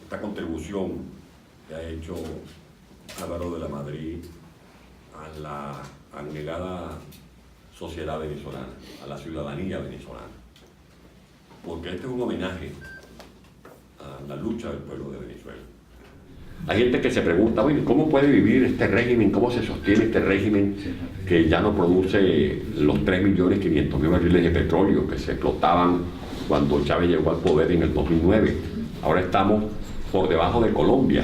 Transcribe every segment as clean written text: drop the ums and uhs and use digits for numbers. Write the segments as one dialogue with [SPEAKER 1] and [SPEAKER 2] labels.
[SPEAKER 1] esta contribución que ha hecho Álvaro de la Madrid a la anhelada sociedad venezolana, a la ciudadanía venezolana, porque este es un homenaje a la lucha del pueblo de Venezuela. Hay gente que se pregunta, bueno, ¿cómo puede vivir este régimen? ¿Cómo se sostiene este régimen que ya no produce los 3.500.000 barriles de petróleo que se explotaban cuando Chávez llegó al poder en el 2009? Ahora estamos por debajo de Colombia.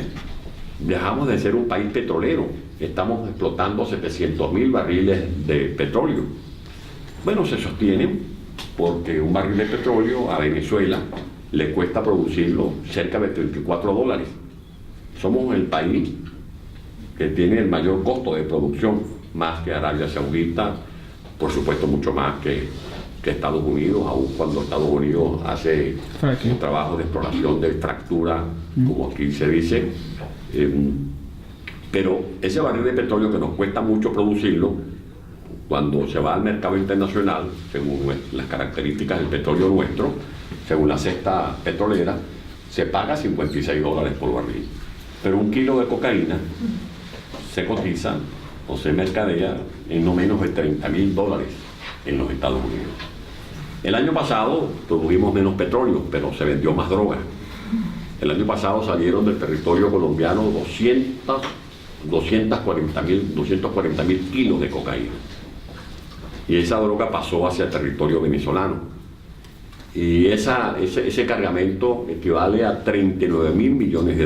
[SPEAKER 1] Dejamos de ser un país petrolero. Estamos explotando 700.000 barriles de petróleo. Bueno, se sostienen porque un barril de petróleo a Venezuela le cuesta producirlo cerca de $34. Somos el país que tiene el mayor costo de producción, más que Arabia Saudita, por supuesto mucho más que Estados Unidos, aun cuando Estados Unidos hace un trabajo de exploración de fractura, como aquí se dice. Pero ese barril de petróleo que nos cuesta mucho producirlo, cuando se va al mercado internacional, según las características del petróleo nuestro, según la cesta petrolera, se paga $56 por barril. Pero un kilo de cocaína se cotiza o se mercadea en no menos de $30.000 en los Estados Unidos. El año pasado produjimos menos petróleo, pero se vendió más droga. El año pasado salieron del territorio colombiano 240.000 kilos de cocaína. Y esa droga pasó hacia el territorio venezolano. Y ese cargamento equivale a $39.000 millones.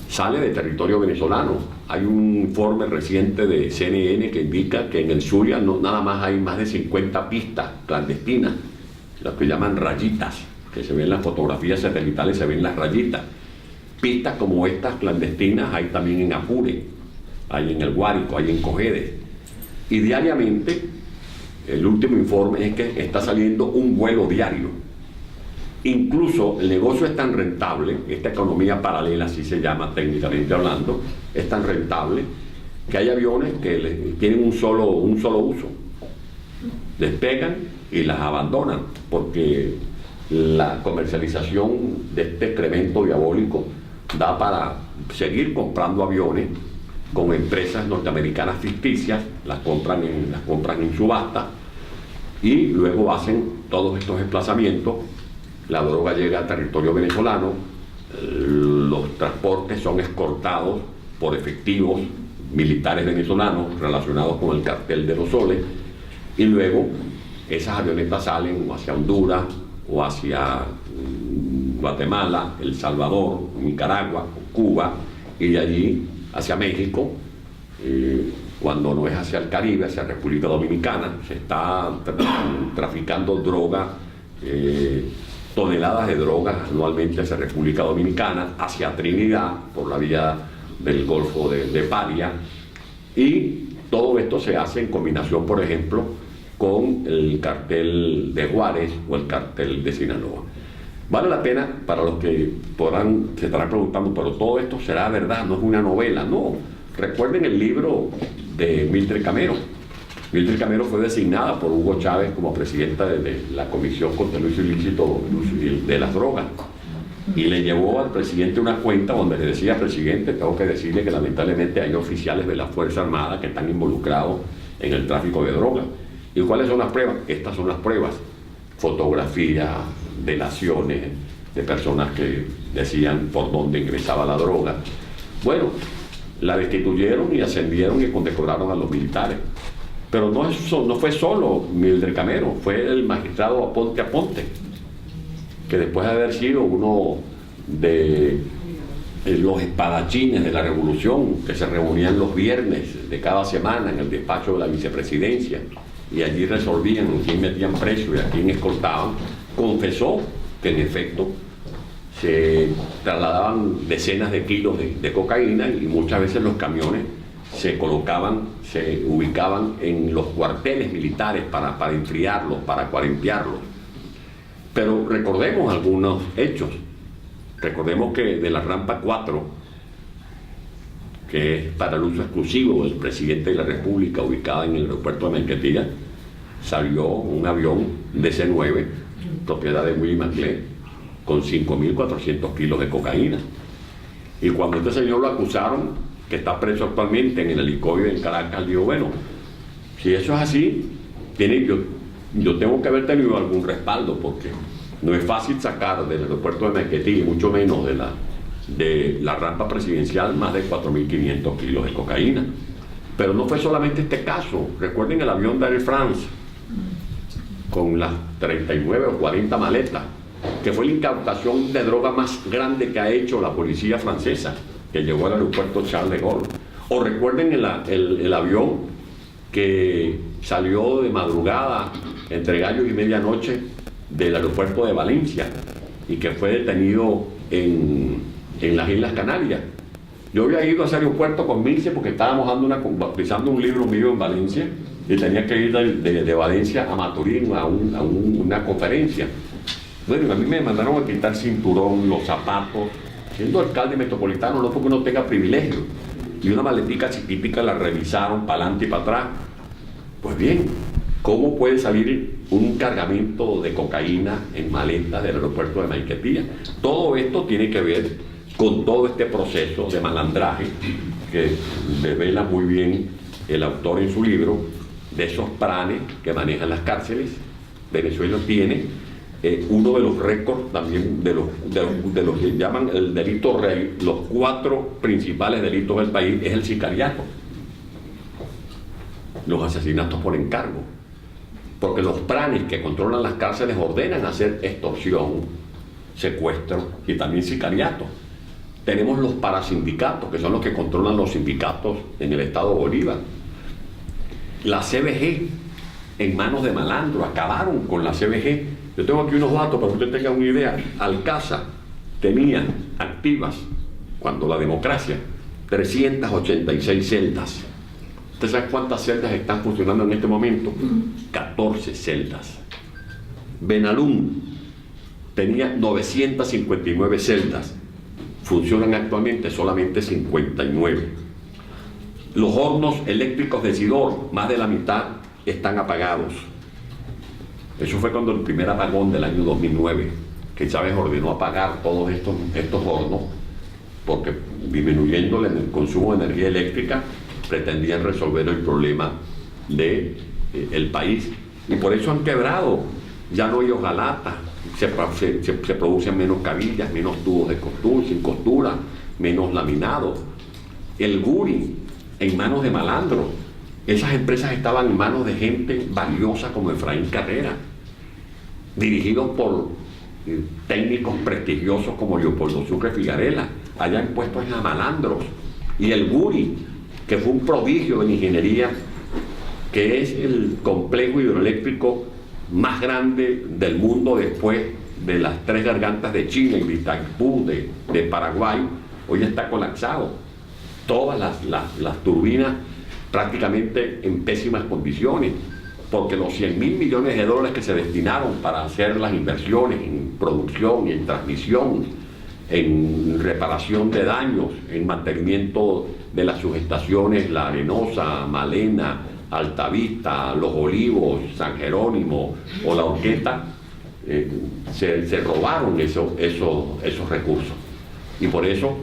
[SPEAKER 1] Sale de territorio venezolano. Hay un informe reciente de CNN que indica que en el Zulia nada más hay más de 50 pistas clandestinas, las que llaman rayitas, que se ven en las fotografías satelitales, se ven las rayitas. Pistas como estas clandestinas hay también en Apure, hay en el Guárico, hay en Cojedes. Y diariamente, el último informe es que está saliendo un vuelo diario. Incluso el negocio es tan rentable, esta economía paralela, así se llama técnicamente hablando, es tan rentable que hay aviones que tienen un solo uso. Despegan y las abandonan, porque la comercialización de este excremento diabólico da para seguir comprando aviones con empresas norteamericanas ficticias, las compran en subasta y luego hacen todos estos desplazamientos. La droga llega al territorio venezolano, los transportes son escoltados por efectivos militares venezolanos relacionados con el cartel de los soles, y luego esas avionetas salen hacia Honduras o hacia Guatemala, El Salvador, Nicaragua, Cuba, y de allí hacia México. Cuando no es hacia el Caribe, hacia República Dominicana, se está traficando droga, toneladas de drogas anualmente hacia República Dominicana, hacia Trinidad, por la vía del Golfo de Paria, y todo esto se hace en combinación, por ejemplo, con el cartel de Juárez o el cartel de Sinaloa. Vale la pena, para los que se estarán preguntando, pero todo esto será verdad, no es una novela. No, recuerden el libro de Mildred Camero. Mildred Camero fue designada por Hugo Chávez como presidenta de la Comisión contra el Uso Ilícito de las Drogas, y le llevó al presidente una cuenta donde le decía: presidente, tengo que decirle que lamentablemente hay oficiales de la Fuerza Armada que están involucrados en el tráfico de drogas. ¿Y cuáles son las pruebas? Estas son las pruebas: fotografías, delaciones de personas que decían por dónde ingresaba la droga. Bueno, la destituyeron y ascendieron y condecoraron a los militares. Pero no fue solo Mildred Camero, fue el magistrado Aponte Aponte, que después de haber sido uno de los espadachines de la revolución, que se reunían los viernes de cada semana en el despacho de la vicepresidencia, y allí resolvían a quién metían preso y a quién escoltaban, confesó que en efecto se trasladaban decenas de kilos de cocaína, y muchas veces los camiones se ubicaban en los cuarteles militares para enfriarlos, para cuarentearlos. Pero recordemos algunos hechos. Recordemos que de la rampa 4, que es para el uso exclusivo del presidente de la República, ubicada en el aeropuerto de Maiquetía, salió un avión DC-9, propiedad de Willy McLean, con 5.400 kilos de cocaína. Y cuando este señor lo acusaron, que está preso actualmente en el Helicoide en Caracas, dijo, bueno, si eso es así, yo tengo que haber tenido algún respaldo, porque no es fácil sacar del aeropuerto de Maiquetía, y mucho menos de la rampa presidencial, más de 4.500 kilos de cocaína. Pero no fue solamente este caso. Recuerden el avión de Air France, con las 39 o 40 maletas, que fue la incautación de droga más grande que ha hecho la policía francesa, que llegó al aeropuerto Charles de Gaulle. O recuerden el avión que salió de madrugada entre gallos y medianoche del aeropuerto de Valencia y que fue detenido en las Islas Canarias. Yo había ido a ese aeropuerto con Milce porque estábamos pisando un libro mío en Valencia y tenía que ir de Valencia a Maturín a una conferencia. Bueno, a mí me mandaron a quitar el cinturón, los zapatos, siendo alcalde metropolitano, no porque uno tenga privilegio. Y una maletica chiquitica la revisaron para adelante y para atrás. Pues bien, ¿cómo puede salir un cargamento de cocaína en maleta del aeropuerto de Maiquetía? Todo esto tiene que ver con todo este proceso de malandraje que revela muy bien el autor en su libro, de esos planes que manejan las cárceles. Venezuela tiene uno de los récords también de los que llaman el delito rey. Los 4 principales delitos del país es el sicariato, los asesinatos por encargo, porque los planes que controlan las cárceles ordenan hacer extorsión, secuestro y también sicariato. Tenemos los parasindicatos, que son los que controlan los sindicatos en el estado Bolívar. La CBG, en manos de malandros, acabaron con la CBG. Yo tengo aquí unos datos para que usted tenga una idea. Alcázar tenía activas, cuando la democracia, 386 celdas. ¿Usted sabe cuántas celdas están funcionando en este momento? 14 celdas. Benalún tenía 959 celdas. Funcionan actualmente solamente 59. Los hornos eléctricos de Sidor, más de la mitad están apagados. Eso fue cuando el primer apagón del año 2009, que Chávez ordenó apagar todos estos hornos, porque disminuyendo el consumo de energía eléctrica, pretendían resolver el problema del país. Y por eso han quebrado. Ya no hay hojalata, se producen menos cabillas, menos tubos de costura, sin costura, menos laminado. El Guri, en manos de malandros. Esas empresas estaban en manos de gente valiosa como Efraín Carrera, dirigidos por técnicos prestigiosos como Leopoldo Sucre Figarela, allá impuestos a malandros. Y el Guri, que fue un prodigio en ingeniería, que es el complejo hidroeléctrico más grande del mundo después de las 3 gargantas de Chile y de Itaipú de Paraguay, hoy está colapsado. Todas las turbinas prácticamente en pésimas condiciones, porque los 100.000 millones de dólares que se destinaron para hacer las inversiones en producción y en transmisión, en reparación de daños, en mantenimiento de las subestaciones La Arenosa, Malena, Altavista, Los Olivos, San Jerónimo o La Horqueta, se robaron esos recursos. Y por eso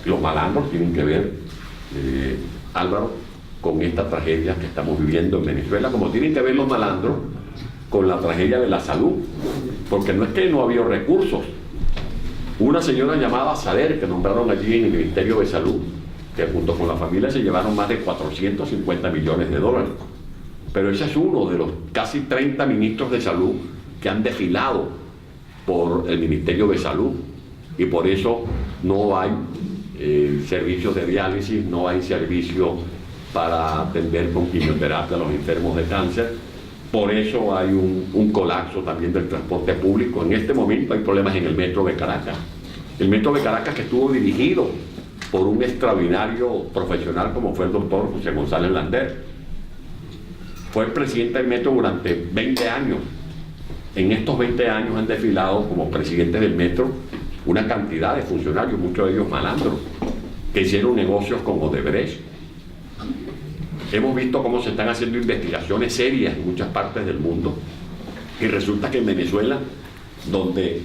[SPEAKER 1] los malandros tienen que ver, Álvaro, con esta tragedia que estamos viviendo en Venezuela, como tienen que ver los malandros con la tragedia de la salud, porque no es que no había recursos. Una señora llamada Sader, que nombraron allí en el Ministerio de Salud, que junto con la familia se llevaron más de 450 millones de dólares. Pero ese es uno de los casi 30 ministros de salud que han desfilado por el Ministerio de Salud, y por eso no hay servicios de diálisis, no hay servicio para atender con quimioterapia a los enfermos de cáncer. Por eso hay un colapso también del transporte público. En este momento hay problemas en el metro de Caracas. El metro de Caracas, que estuvo dirigido por un extraordinario profesional como fue el doctor José González Lander, fue el presidente del metro durante 20 años. En estos 20 años han desfilado como presidentes del metro una cantidad de funcionarios, muchos de ellos malandros, que hicieron negocios con Odebrecht. Hemos visto cómo se están haciendo investigaciones serias en muchas partes del mundo, y resulta que en Venezuela, donde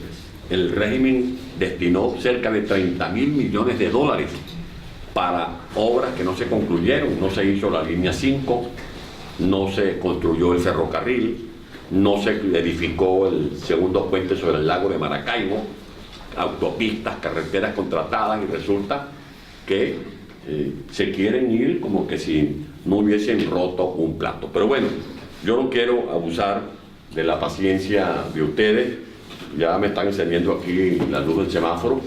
[SPEAKER 1] el régimen destinó cerca de 30.000 millones de dólares para obras que no se concluyeron. No se hizo la línea 5, no se construyó el ferrocarril, no se edificó el segundo puente sobre el lago de Maracaibo, autopistas, carreteras contratadas, y resulta que se quieren ir como que si no hubiesen roto un plato. Pero bueno, yo no quiero abusar de la paciencia de ustedes. Ya me están encendiendo aquí la luz del semáforo.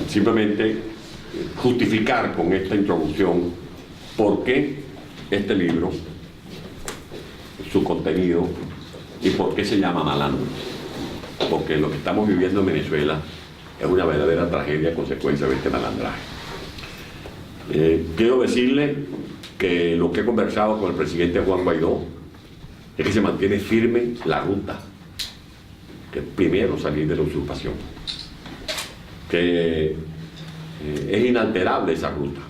[SPEAKER 1] Simplemente justificar con esta introducción por qué este libro, su contenido y por qué se llama Malandro. Porque lo que estamos viviendo en Venezuela es una verdadera tragedia a consecuencia de este malandraje. Quiero decirle que lo que he conversado con el presidente Juan Guaidó es que se mantiene firme la ruta, que primero salir de la usurpación, que es inalterable esa ruta,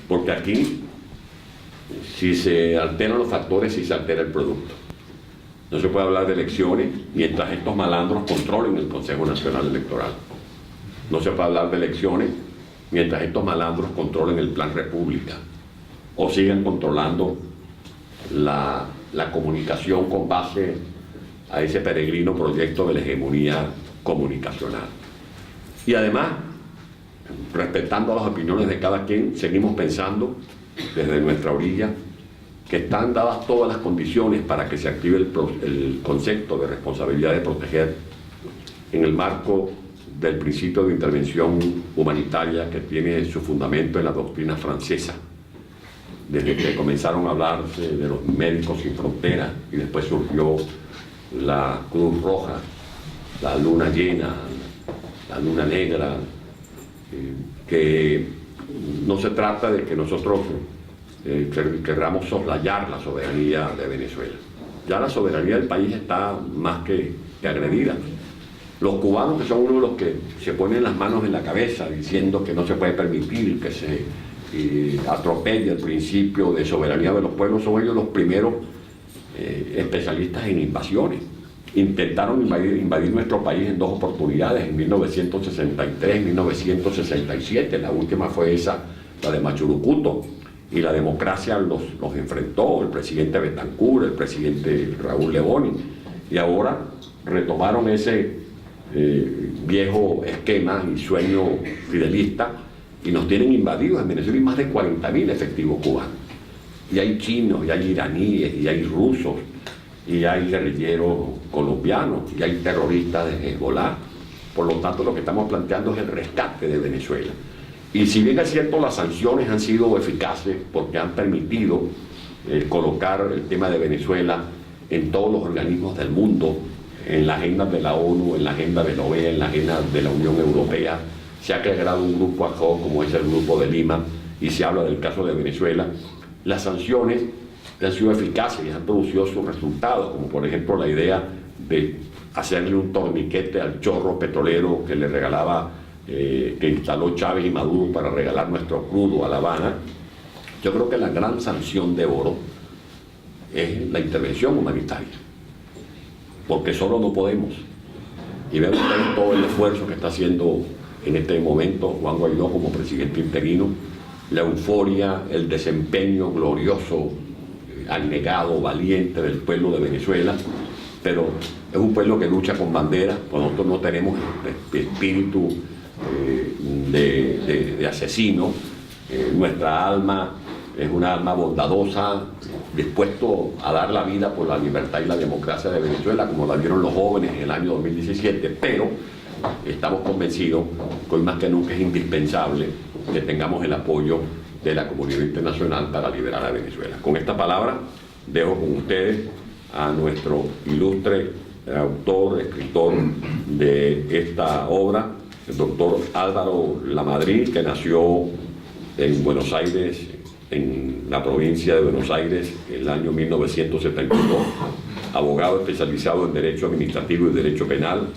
[SPEAKER 1] porque aquí si se alteran los factores, si se altera el producto. No se puede hablar de elecciones mientras estos malandros controlen el Consejo Nacional Electoral. No se puede hablar de elecciones mientras estos malandros controlen el Plan República o sigan controlando la comunicación con base a ese peregrino proyecto de la hegemonía comunicacional. Y además, respetando las opiniones de cada quien, seguimos pensando desde nuestra orilla que están dadas todas las condiciones para que se active el concepto de responsabilidad de proteger en el marco del principio de intervención humanitaria que tiene su fundamento en la doctrina francesa, desde que comenzaron a hablarse de los Médicos Sin Fronteras y después surgió la Cruz Roja, la Luna Llena, la Luna Negra, que no se trata de que nosotros querramos soslayar la soberanía de Venezuela. Ya la soberanía del país está más que agredida. Los cubanos, que son uno de los que se ponen las manos en la cabeza diciendo que no se puede permitir que se atropelle el principio de soberanía de los pueblos, son ellos los primeros especialistas en invasiones. Intentaron invadir nuestro país en dos oportunidades, en 1963 y 1967. La última fue esa, la de Machurucuto, y la democracia los enfrentó, el presidente Betancur, el presidente Raúl Leoni, y ahora retomaron ese viejo esquema y sueño fidelista y nos tienen invadidos. En Venezuela hay más de 40.000 efectivos cubanos, y hay chinos, y hay iraníes, y hay rusos, y hay guerrilleros colombianos, y hay terroristas de Hezbollah. Por lo tanto, lo que estamos planteando es el rescate de Venezuela. Y si bien es cierto, las sanciones han sido eficaces porque han permitido colocar el tema de Venezuela en todos los organismos del mundo, en la agenda de la ONU, en la agenda de la OEA, en la agenda de la Unión Europea. Se ha creado un grupo ad hoc como es el Grupo de Lima y se habla del caso de Venezuela. Las sanciones han sido eficaces y han producido sus resultados, como por ejemplo la idea de hacerle un torniquete al chorro petrolero que le regalaba, que instaló Chávez y Maduro para regalar nuestro crudo a La Habana. Yo creo que la gran sanción de oro es la intervención humanitaria, porque solo no podemos. Y vean ustedes todo el esfuerzo que está haciendo en este momento Juan Guaidó como presidente interino, la euforia, el desempeño glorioso, abnegado, valiente del pueblo de Venezuela, pero es un pueblo que lucha con bandera. Nosotros no tenemos espíritu de asesino. Nuestra alma es una alma bondadosa, dispuesto a dar la vida por la libertad y la democracia de Venezuela, como la dieron los jóvenes en el año 2017, pero estamos convencidos que hoy más que nunca es indispensable que tengamos el apoyo de la comunidad internacional para liberar a Venezuela. Con esta palabra dejo con ustedes a nuestro ilustre autor, escritor de esta obra, el doctor Álvaro Lamadrid, que nació en Buenos Aires, en la provincia de Buenos Aires, en el año 1972, abogado especializado en Derecho Administrativo y Derecho Penal,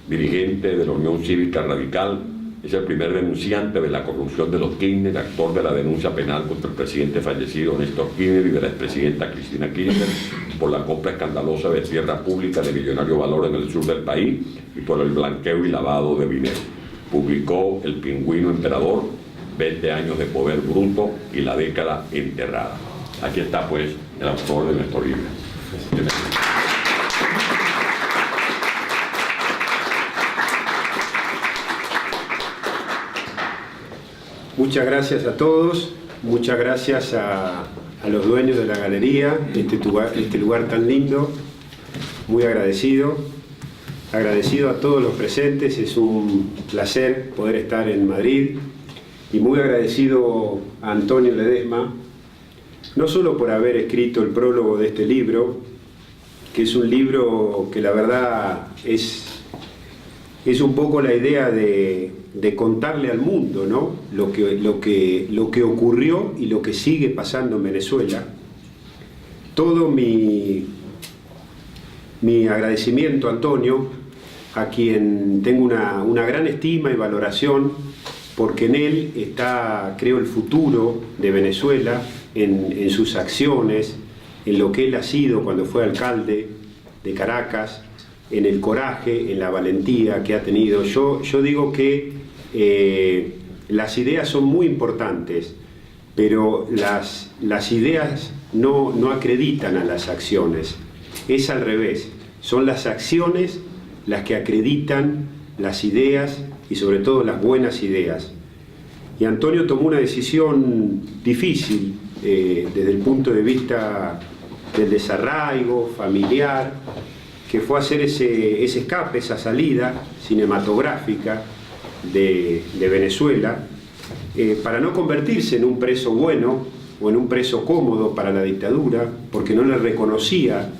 [SPEAKER 1] dirigente de la Unión Cívica Radical. Es el primer denunciante de la corrupción de los Kirchner, actor de la denuncia penal contra el presidente fallecido Néstor Kirchner y de la expresidenta Cristina Kirchner por la compra escandalosa de tierra pública de millonario valor en el sur del país y por el blanqueo y lavado de dinero. Publicó El Pingüino Emperador, 20 años de poder bruto y la década enterrada. Aquí está, pues, el autor de nuestro libro.
[SPEAKER 2] Muchas gracias a todos, muchas gracias a los dueños de la galería, este lugar tan lindo, muy agradecido. Agradecido a todos los presentes, es un placer poder estar en Madrid, y muy agradecido a Antonio Ledesma, no solo por haber escrito el prólogo de este libro, que es un libro que la verdad es un poco la idea de contarle al mundo, ¿no?, lo que ocurrió y lo que sigue pasando en Venezuela. Todo mi agradecimiento a Antonio, a quien tengo una gran estima y valoración, porque en él está, creo, el futuro de Venezuela, en sus acciones, en lo que él ha sido cuando fue alcalde de Caracas, en el coraje, en la valentía que ha tenido. Yo digo que las ideas son muy importantes, pero las ideas no acreditan a las acciones. Es al revés, son las acciones las que acreditan las ideas y sobre todo las buenas ideas. Y Antonio tomó una decisión difícil desde el punto de vista del desarraigo familiar, que fue hacer ese escape, esa salida cinematográfica de Venezuela, para no convertirse en un preso bueno o en un preso cómodo para la dictadura, porque no le reconocía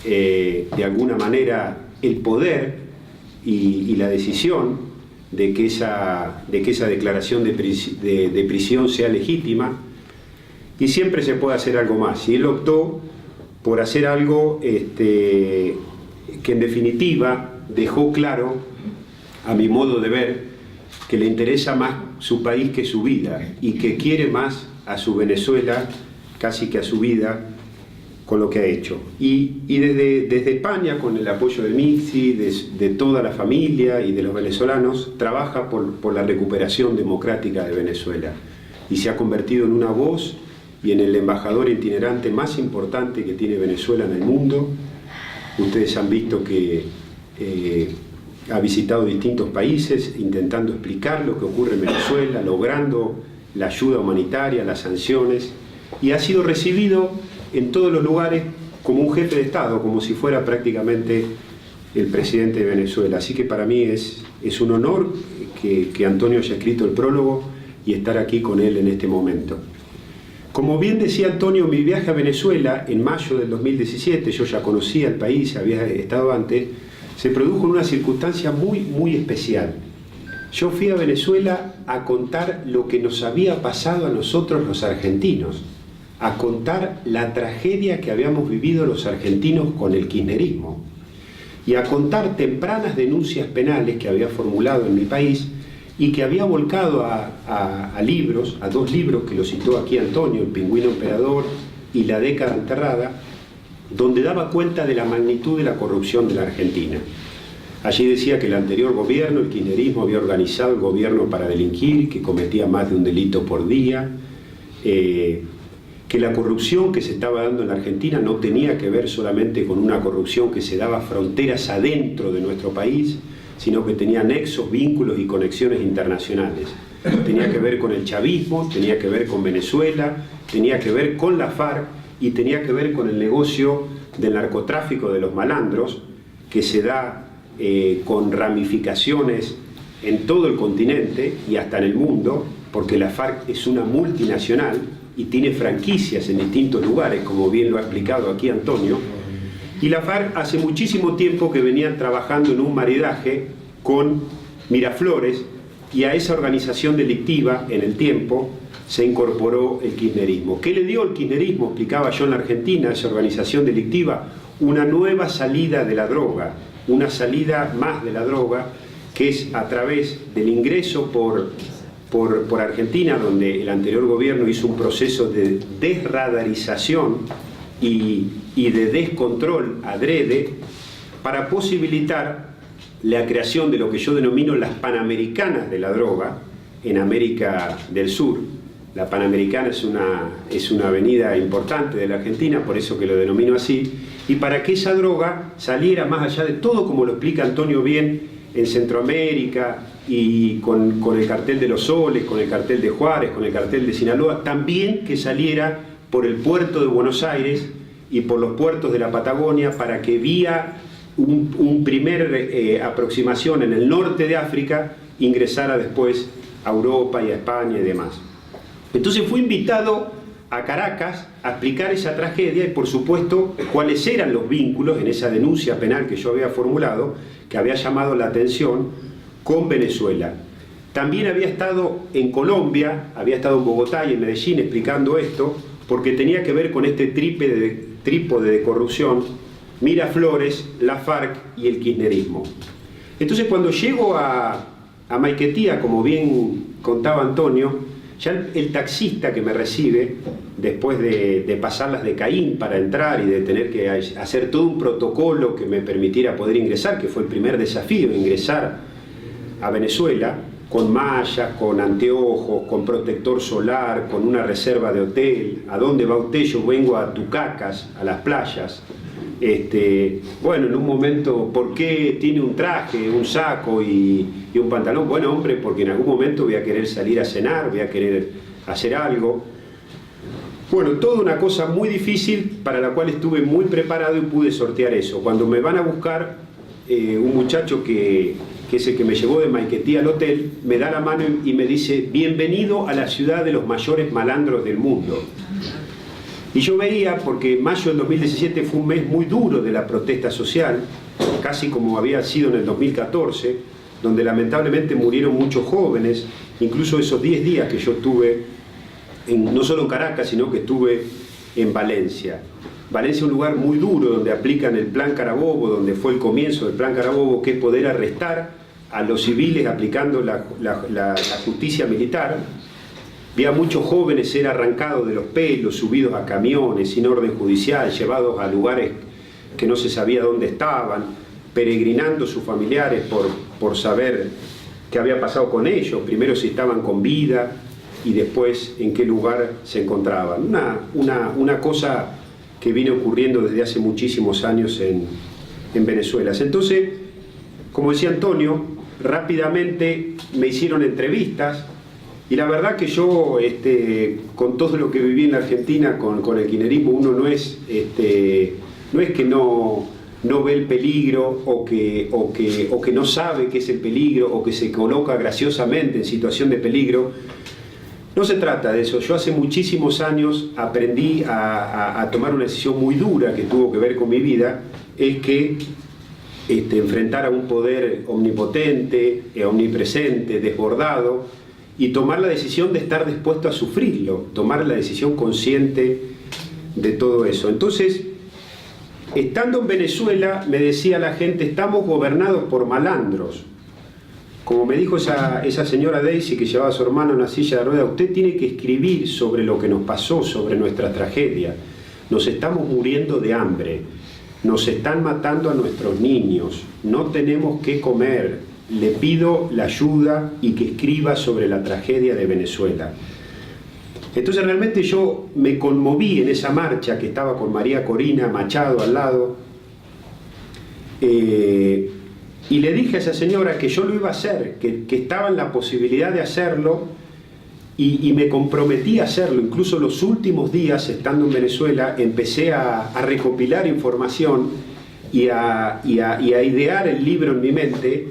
[SPEAKER 2] de alguna manera el poder y la decisión de que esa declaración de prisión sea legítima, y siempre se puede hacer algo más. Y él optó por hacer algo que en definitiva dejó claro, a mi modo de ver, que le interesa más su país que su vida, y que quiere más a su Venezuela casi que a su vida con lo que ha hecho. Y desde España, con el apoyo del MIXI, de toda la familia y de los venezolanos, trabaja por la recuperación democrática de Venezuela, y se ha convertido en una voz y en el embajador itinerante más importante que tiene Venezuela en el mundo. Ustedes han visto que ha visitado distintos países intentando explicar lo que ocurre en Venezuela, logrando la ayuda humanitaria, las sanciones, y ha sido recibido en todos los lugares como un jefe de Estado, como si fuera prácticamente el presidente de Venezuela. Así que para mí es un honor que Antonio haya escrito el prólogo y estar aquí con él en este momento. Como bien decía Antonio, mi viaje a Venezuela en mayo del 2017, yo ya conocía el país, había estado antes, se produjo en una circunstancia muy especial. Yo fui a Venezuela a contar lo que nos había pasado a nosotros los argentinos, a contar la tragedia que habíamos vivido los argentinos con el kirchnerismo, y a contar tempranas denuncias penales que había formulado en mi país y que había volcado a libros, a dos libros que lo citó aquí Antonio, El Pingüino Emperador y La década enterrada, donde daba cuenta de la magnitud de la corrupción de la Argentina. Allí decía que el anterior gobierno, el kirchnerismo, había organizado el gobierno para delinquir, que cometía más de un delito por día, que la corrupción que se estaba dando en la Argentina no tenía que ver solamente con una corrupción que se daba fronteras adentro de nuestro país, sino que tenía nexos, vínculos y conexiones internacionales. Tenía que ver con el chavismo, tenía que ver con Venezuela, tenía que ver con la FARC y tenía que ver con el negocio del narcotráfico de los malandros, que se da con ramificaciones en todo el continente y hasta en el mundo, porque la FARC es una multinacional y tiene franquicias en distintos lugares, como bien lo ha explicado aquí Antonio. Y la FARC hace muchísimo tiempo que venían trabajando en un maridaje con Miraflores, y a esa organización delictiva en el tiempo se incorporó el kirchnerismo. ¿Qué le dio el kirchnerismo? Explicaba yo en la Argentina, a esa organización delictiva, una nueva salida de la droga, una salida más de la droga, que es a través del ingreso por Argentina, donde el anterior gobierno hizo un proceso de desradarización y de descontrol adrede para posibilitar la creación de lo que yo denomino las Panamericanas de la droga en América del Sur. La Panamericana es una avenida importante de la Argentina, por eso que lo denomino así, y para que esa droga saliera más allá de todo, como lo explica Antonio bien, en Centroamérica y con el cartel de los Soles, con el cartel de Juárez, con el cartel de Sinaloa, también que saliera por el puerto de Buenos Aires y por los puertos de la Patagonia, para que vía un primer aproximación en el norte de África ingresara después a Europa y a España y demás. Entonces fui invitado a Caracas a explicar esa tragedia y por supuesto cuáles eran los vínculos en esa denuncia penal que yo había formulado, que había llamado la atención, con Venezuela. También había estado en Colombia, había estado en Bogotá y en Medellín explicando esto, porque tenía que ver con este trípode de corrupción: Miraflores, la FARC y el kirchnerismo. Entonces cuando llego a Maiquetía, como bien contaba Antonio, ya el taxista que me recibe, después de pasarlas de Caín para entrar y de tener que hacer todo un protocolo que me permitiera poder ingresar, que fue el primer desafío, ingresar a Venezuela, con mallas, con anteojos, con protector solar, con una reserva de hotel. ¿A dónde va usted? Yo vengo a Tucacas, a las playas. Bueno, en un momento, ¿por qué tiene un traje, un saco y un pantalón? Bueno, hombre, porque en algún momento voy a querer salir a cenar, voy a querer hacer algo. Bueno, toda una cosa muy difícil para la cual estuve muy preparado y pude sortear eso. Cuando me van a buscar, un muchacho que es el que me llevó de Maiquetía al hotel, me da la mano y me dice: bienvenido a la ciudad de los mayores malandros del mundo. Y yo veía, porque mayo del 2017 fue un mes muy duro de la protesta social, casi como había sido en el 2014, donde lamentablemente murieron muchos jóvenes, incluso esos 10 días que yo estuve, no solo en Caracas, sino que estuve en Valencia. Valencia es un lugar muy duro, donde aplican el Plan Carabobo, donde fue el comienzo del Plan Carabobo, que es poder arrestar a los civiles aplicando la justicia militar. Había muchos jóvenes ser arrancados de los pelos, subidos a camiones sin orden judicial, llevados a lugares que no se sabía dónde estaban, peregrinando sus familiares por saber qué había pasado con ellos, primero si estaban con vida y después en qué lugar se encontraban. Una cosa que viene ocurriendo desde hace muchísimos años en Venezuela. Entonces, como decía Antonio, rápidamente me hicieron entrevistas. Y la verdad que yo, con todo lo que viví en la Argentina con el kirchnerismo, uno no es que no ve el peligro o que no sabe qué es el peligro o que se coloca graciosamente en situación de peligro. No se trata de eso. Yo hace muchísimos años aprendí a tomar una decisión muy dura que tuvo que ver con mi vida, es que enfrentar a un poder omnipotente, omnipresente, desbordado, y tomar la decisión de estar dispuesto a sufrirlo, tomar la decisión consciente de todo eso. Entonces, estando en Venezuela, me decía la gente: estamos gobernados por malandros. Como me dijo esa señora Daisy, que llevaba a su hermano en una silla de ruedas: usted tiene que escribir sobre lo que nos pasó, sobre nuestra tragedia. Nos estamos muriendo de hambre, nos están matando a nuestros niños, no tenemos qué comer. Le pido la ayuda y que escriba sobre la tragedia de Venezuela. Entonces realmente yo me conmoví en esa marcha, que estaba con María Corina Machado al lado, y le dije a esa señora que yo lo iba a hacer, que estaba en la posibilidad de hacerlo, y me comprometí a hacerlo. Incluso los últimos días, estando en Venezuela, empecé a recopilar información y a idear el libro en mi mente.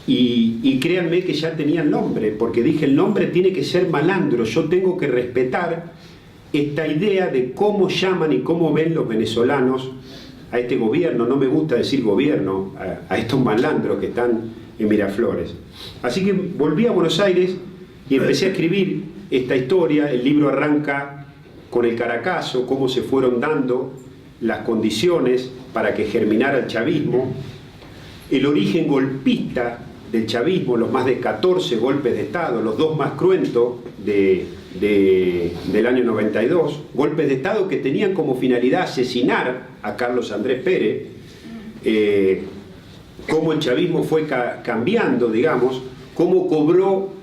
[SPEAKER 2] Y créanme que ya tenía el nombre, porque dije: el nombre tiene que ser Malandro. Yo tengo que respetar esta idea de cómo llaman y cómo ven los venezolanos a este gobierno. No me gusta decir gobierno, a estos malandros que están en Miraflores. Así que volví a Buenos Aires y empecé a escribir esta historia. El libro arranca con el Caracazo, cómo se fueron dando las condiciones para que germinara el chavismo, el origen golpista del chavismo, los más de 14 golpes de Estado, los dos más cruentos de del año 92, golpes de Estado que tenían como finalidad asesinar a Carlos Andrés Pérez, cómo el chavismo fue cambiando, digamos, cómo cobró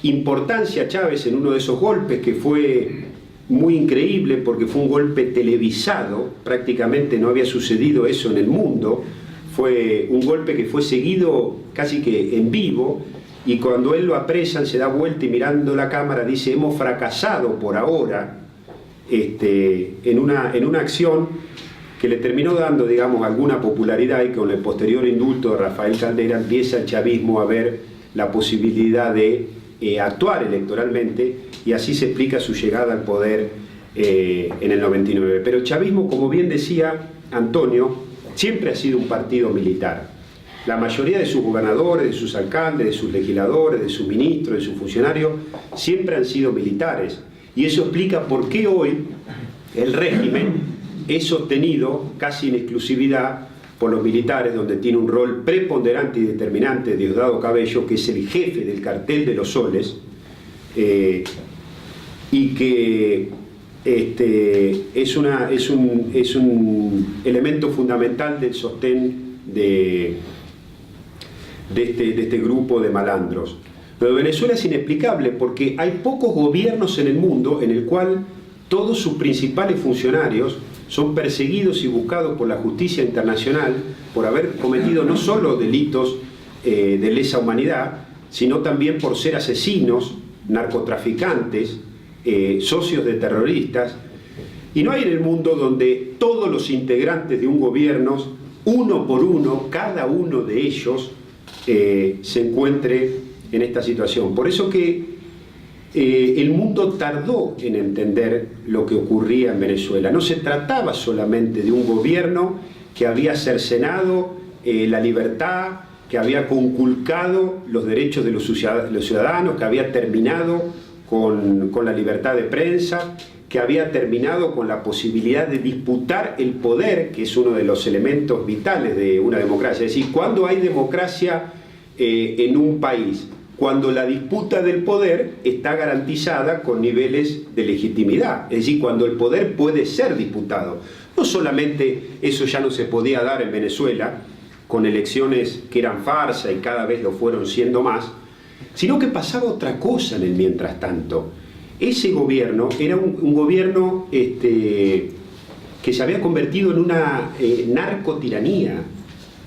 [SPEAKER 2] importancia Chávez en uno de esos golpes que fue muy increíble porque fue un golpe televisado, prácticamente no había sucedido eso en el mundo, fue un golpe que fue seguido casi que en vivo, y cuando él lo apresan se da vuelta y mirando la cámara dice: hemos fracasado por ahora en una acción que le terminó dando, digamos, alguna popularidad, y con el posterior indulto de Rafael Caldera empieza el chavismo a ver la posibilidad de actuar electoralmente, y así se explica su llegada al poder en el 99. Pero el chavismo, como bien decía Antonio, siempre ha sido un partido militar. La mayoría de sus gobernadores, de sus alcaldes, de sus legisladores, de sus ministros, de sus funcionarios, siempre han sido militares. Y eso explica por qué hoy el régimen es sostenido casi en exclusividad por los militares, donde tiene un rol preponderante y determinante Diosdado Cabello, que es el jefe del cartel de los soles, y que es un elemento fundamental del sostén de este grupo de malandros. Pero Venezuela es inexplicable porque hay pocos gobiernos en el mundo en el cual todos sus principales funcionarios son perseguidos y buscados por la justicia internacional por haber cometido no solo delitos de lesa humanidad, sino también por ser asesinos, narcotraficantes, socios de terroristas. Y no hay en el mundo donde todos los integrantes de un gobierno, uno por uno, cada uno de ellos, se encuentre en esta situación. Por eso que el mundo tardó en entender lo que ocurría en Venezuela. No se trataba solamente de un gobierno que había cercenado la libertad, que había conculcado los derechos de los ciudadanos, que había terminado con la libertad de prensa, que había terminado con la posibilidad de disputar el poder, que es uno de los elementos vitales de una democracia. Es decir, cuando hay democracia en un país, cuando la disputa del poder está garantizada con niveles de legitimidad, es decir, cuando el poder puede ser disputado. No solamente eso ya no se podía dar en Venezuela, con elecciones que eran farsa y cada vez lo fueron siendo más, sino que pasaba otra cosa en el mientras tanto. Ese gobierno era un gobierno que se había convertido en una narcotiranía,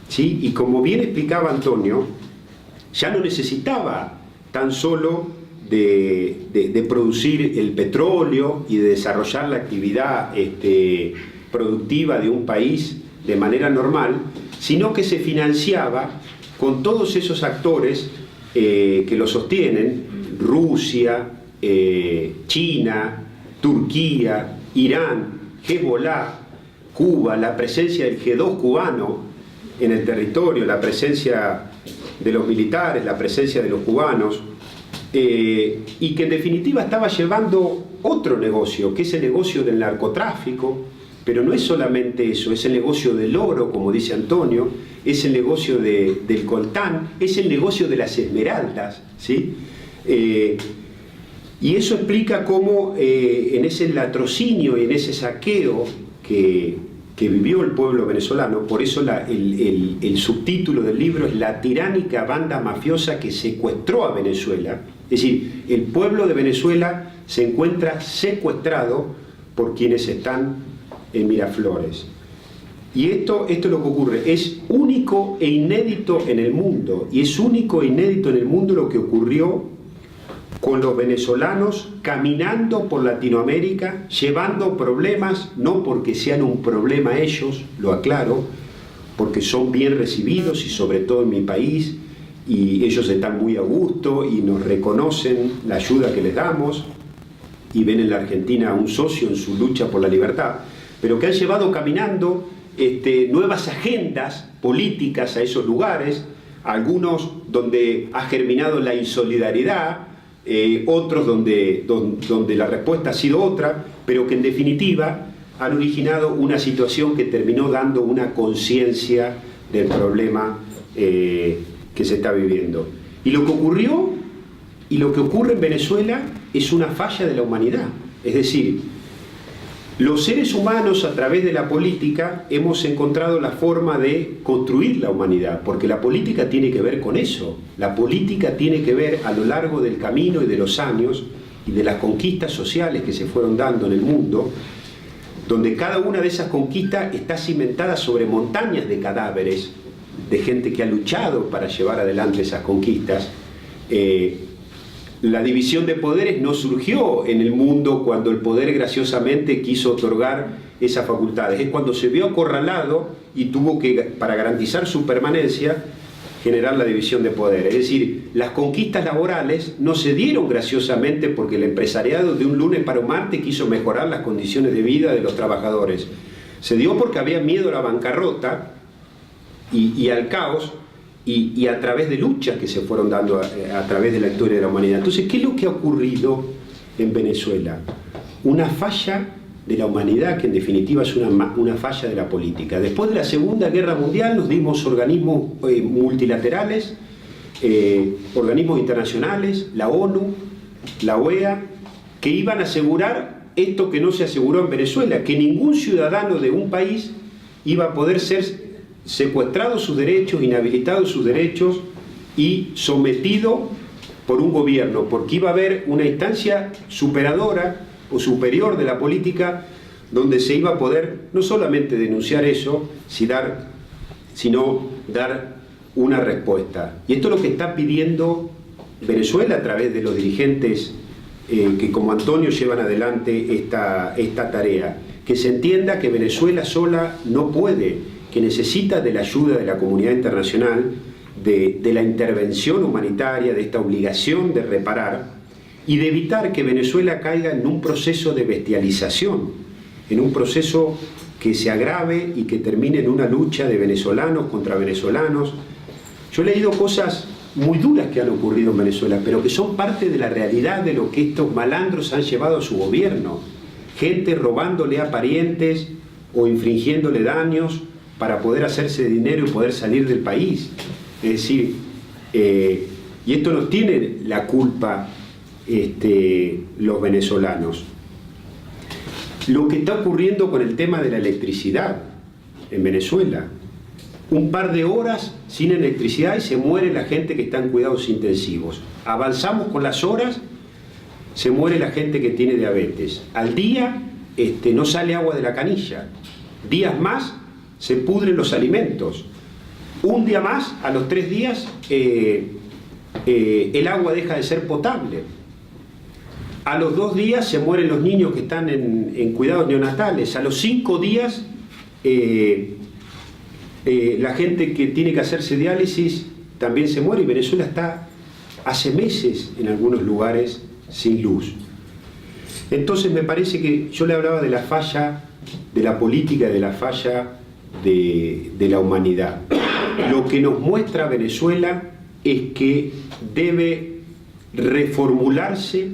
[SPEAKER 2] ¿sí? Y como bien explicaba Antonio, ya no necesitaba tan solo de producir el petróleo y de desarrollar la actividad productiva de un país de manera normal, sino que se financiaba con todos esos actores que lo sostienen: Rusia, China, Turquía, Irán, Hezbollah, Cuba, la presencia del G2 cubano en el territorio, la presencia de los militares, la presencia de los cubanos, y que en definitiva estaba llevando otro negocio, que es el negocio del narcotráfico. Pero no es solamente eso, es el negocio del oro, como dice Antonio, es el negocio del coltán, es el negocio de las esmeraldas, ¿sí? Y eso explica cómo en ese latrocinio y en ese saqueo que vivió el pueblo venezolano, por eso el subtítulo del libro es La tiránica banda mafiosa que secuestró a Venezuela. Es decir, el pueblo de Venezuela se encuentra secuestrado por quienes están en Miraflores. Y esto es lo que ocurre, es único e inédito en el mundo, y es único e inédito en el mundo lo que ocurrió con los venezolanos caminando por Latinoamérica, llevando problemas, no porque sean un problema ellos, lo aclaro, porque son bien recibidos, y sobre todo en mi país, y ellos están muy a gusto y nos reconocen la ayuda que les damos, y ven en la Argentina un socio en su lucha por la libertad, pero que han llevado caminando nuevas agendas políticas a esos lugares, algunos donde ha germinado la insolidaridad, otros donde la respuesta ha sido otra, pero que en definitiva han originado una situación que terminó dando una conciencia del problema que se está viviendo. Y lo que ocurrió y lo que ocurre en Venezuela es una falla de la humanidad. Es decir, los seres humanos a través de la política hemos encontrado la forma de construir la humanidad, porque la política tiene que ver con eso. La política tiene que ver a lo largo del camino y de los años y de las conquistas sociales que se fueron dando en el mundo, donde cada una de esas conquistas está cimentada sobre montañas de cadáveres de gente que ha luchado para llevar adelante esas conquistas. La división de poderes no surgió en el mundo cuando el poder graciosamente quiso otorgar esas facultades. Es cuando se vio acorralado y tuvo que, para garantizar su permanencia, generar la división de poderes. Es decir, las conquistas laborales no se dieron graciosamente porque el empresariado de un lunes para un martes quiso mejorar las condiciones de vida de los trabajadores. Se dio porque había miedo a la bancarrota y al caos, y a través de luchas que se fueron dando a través de la historia de la humanidad. Entonces, ¿qué es lo que ha ocurrido en Venezuela? Una falla de la humanidad que en definitiva es una falla de la política. Después de la Segunda Guerra Mundial nos dimos organismos multilaterales, organismos internacionales, la ONU, la OEA, que iban a asegurar esto que no se aseguró en Venezuela, que ningún ciudadano de un país iba a poder ser secuestrado sus derechos, inhabilitado sus derechos y sometido por un gobierno, porque iba a haber una instancia superadora o superior de la política donde se iba a poder no solamente denunciar eso, sino dar una respuesta. Y esto es lo que está pidiendo Venezuela a través de los dirigentes que como Antonio llevan adelante esta tarea, que se entienda que Venezuela sola no puede, que necesita de la ayuda de la comunidad internacional, de la intervención humanitaria, de esta obligación de reparar y de evitar que Venezuela caiga en un proceso de bestialización, en un proceso que se agrave y que termine en una lucha de venezolanos contra venezolanos. Yo he leído cosas muy duras que han ocurrido en Venezuela, pero que son parte de la realidad de lo que estos malandros han llevado a su gobierno. Gente robándole a parientes o infringiéndole daños para poder hacerse dinero y poder salir del país. Es decir, y esto no tiene la culpa los venezolanos. Lo que está ocurriendo con el tema de la electricidad en Venezuela, un par de horas sin electricidad y se muere la gente que está en cuidados intensivos. Avanzamos con las horas, se muere la gente que tiene diabetes. Al día no sale agua de la canilla. Días más se pudren los alimentos. Un día más, a los 3 días, el agua deja de ser potable. A los 2 días se mueren los niños que están en cuidados neonatales. A los 5 días, la gente que tiene que hacerse diálisis también se muere. Y Venezuela está hace meses en algunos lugares sin luz. Entonces me parece que yo le hablaba de la falla de la política y de la falla de la humanidad. Lo que nos muestra Venezuela es que debe reformularse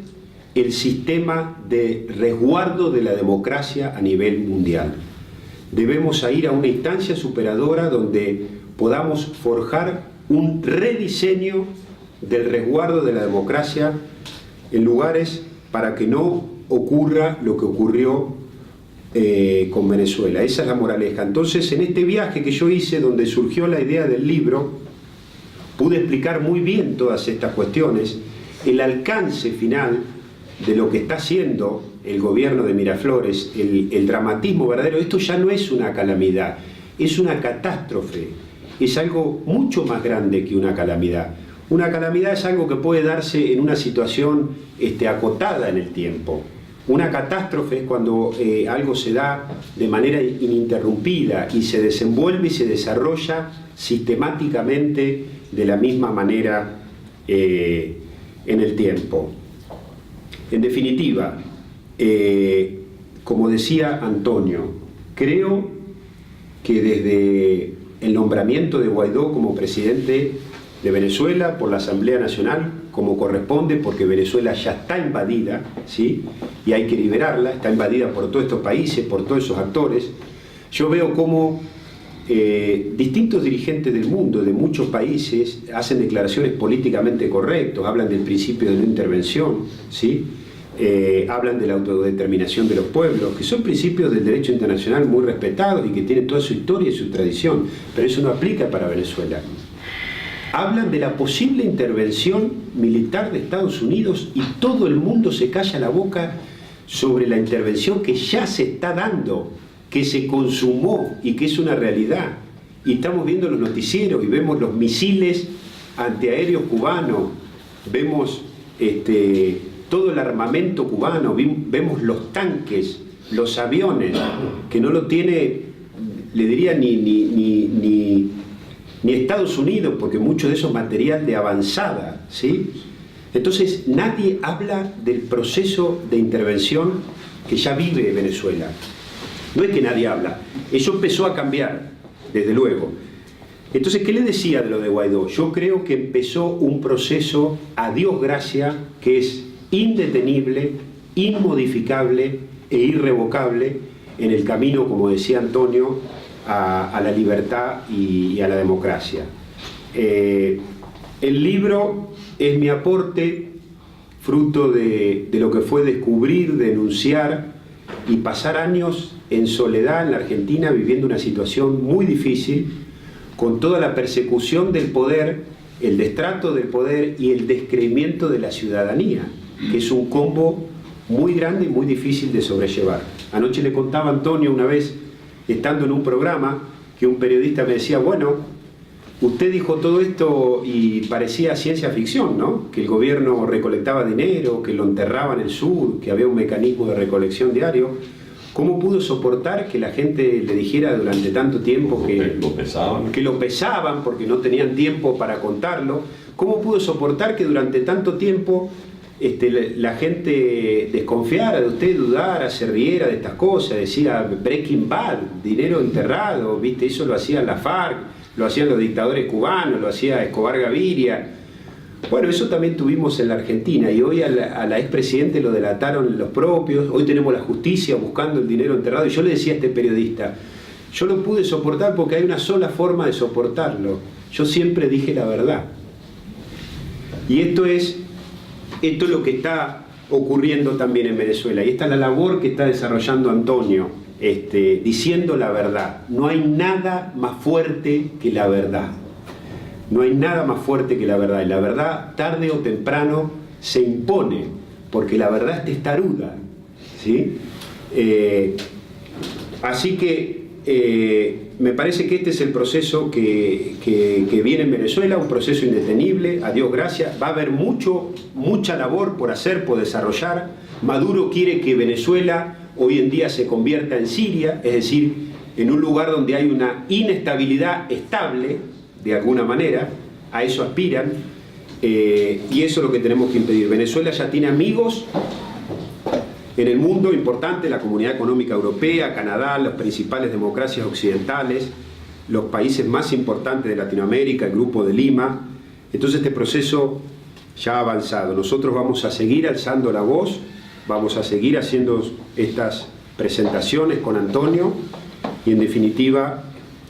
[SPEAKER 2] el sistema de resguardo de la democracia a nivel mundial. Debemos ir a una instancia superadora donde podamos forjar un rediseño del resguardo de la democracia en lugares para que no ocurra lo que ocurrió con Venezuela. Esa es la moraleja. Entonces, en este viaje que yo hice, donde surgió la idea del libro, pude explicar muy bien todas estas cuestiones, el alcance final de lo que está haciendo el gobierno de Miraflores, el dramatismo verdadero. Esto ya no es una calamidad, es una catástrofe, es algo mucho más grande que una calamidad. Una calamidad es algo que puede darse en una situación acotada en el tiempo. Una catástrofe es cuando algo se da de manera ininterrumpida y se desenvuelve y se desarrolla sistemáticamente de la misma manera en el tiempo. En definitiva, como decía Antonio, creo que desde el nombramiento de Guaidó como presidente de Venezuela por la Asamblea Nacional, como corresponde, porque Venezuela ya está invadida, ¿sí? Y hay que liberarla, está invadida por todos estos países, por todos esos actores. Yo veo cómo distintos dirigentes del mundo, de muchos países, hacen declaraciones políticamente correctas, hablan del principio de no intervención, ¿sí? Hablan de la autodeterminación de los pueblos, que son principios del derecho internacional muy respetados y que tienen toda su historia y su tradición, pero eso no aplica para Venezuela. Hablan de la posible intervención militar de Estados Unidos y todo el mundo se calla la boca sobre la intervención que ya se está dando, que se consumó y que es una realidad. Y estamos viendo los noticieros y vemos los misiles antiaéreos cubanos, vemos todo el armamento cubano, vemos los tanques, los aviones, que no lo tiene, le diría, ni Estados Unidos, porque mucho de eso es material de avanzada, ¿sí? Entonces nadie habla del proceso de intervención que ya vive Venezuela. No es que nadie habla, eso empezó a cambiar, desde luego. Entonces, ¿qué le decía de lo de Guaidó? Yo creo que empezó un proceso, a Dios gracias, que es indetenible, inmodificable e irrevocable en el camino, como decía Antonio, a la libertad y a la democracia. El libro es mi aporte, fruto de lo que fue descubrir, denunciar y pasar años en soledad en la Argentina, viviendo una situación muy difícil, con toda la persecución del poder, el destrato del poder y el descreimiento de la ciudadanía, que es un combo muy grande y muy difícil de sobrellevar. Anoche le contaba a Antonio una vez, estando en un programa, que un periodista me decía, bueno, usted dijo todo esto y parecía ciencia ficción, ¿no? Que el gobierno recolectaba dinero, que lo enterraba en el sur, que había un mecanismo de recolección diario. ¿Cómo pudo soportar que la gente le dijera durante tanto tiempo que lo pesaban porque no tenían tiempo para contarlo? ¿Cómo pudo soportar que durante tanto tiempo la gente desconfiara de usted, dudara, se riera de estas cosas? Decía Breaking Bad, dinero enterrado, ¿viste? Eso lo hacían la FARC, lo hacían los dictadores cubanos, lo hacía Escobar Gaviria. Bueno, eso también tuvimos en la Argentina, y hoy a la expresidente lo delataron los propios. Hoy tenemos la justicia buscando el dinero enterrado, y yo le decía a este periodista, yo lo pude soportar porque hay una sola forma de soportarlo: yo siempre dije la verdad. Y esto es lo que está ocurriendo también en Venezuela, y esta es la labor que está desarrollando Antonio, diciendo la verdad. No hay nada más fuerte que la verdad. No hay nada más fuerte que la verdad, y la verdad tarde o temprano se impone, porque la verdad es testaruda, ¿sí? Así que me parece que este es el proceso que viene en Venezuela, un proceso indetenible, a Dios gracias. Va a haber mucha labor por hacer, por desarrollar. Maduro quiere que Venezuela hoy en día se convierta en Siria, es decir, en un lugar donde hay una inestabilidad estable, de alguna manera, a eso aspiran, y eso es lo que tenemos que impedir. Venezuela ya tiene amigos en el mundo importante, la Comunidad Económica Europea, Canadá, las principales democracias occidentales, los países más importantes de Latinoamérica, el Grupo de Lima. Entonces este proceso ya ha avanzado. Nosotros vamos a seguir alzando la voz, vamos a seguir haciendo estas presentaciones con Antonio, y en definitiva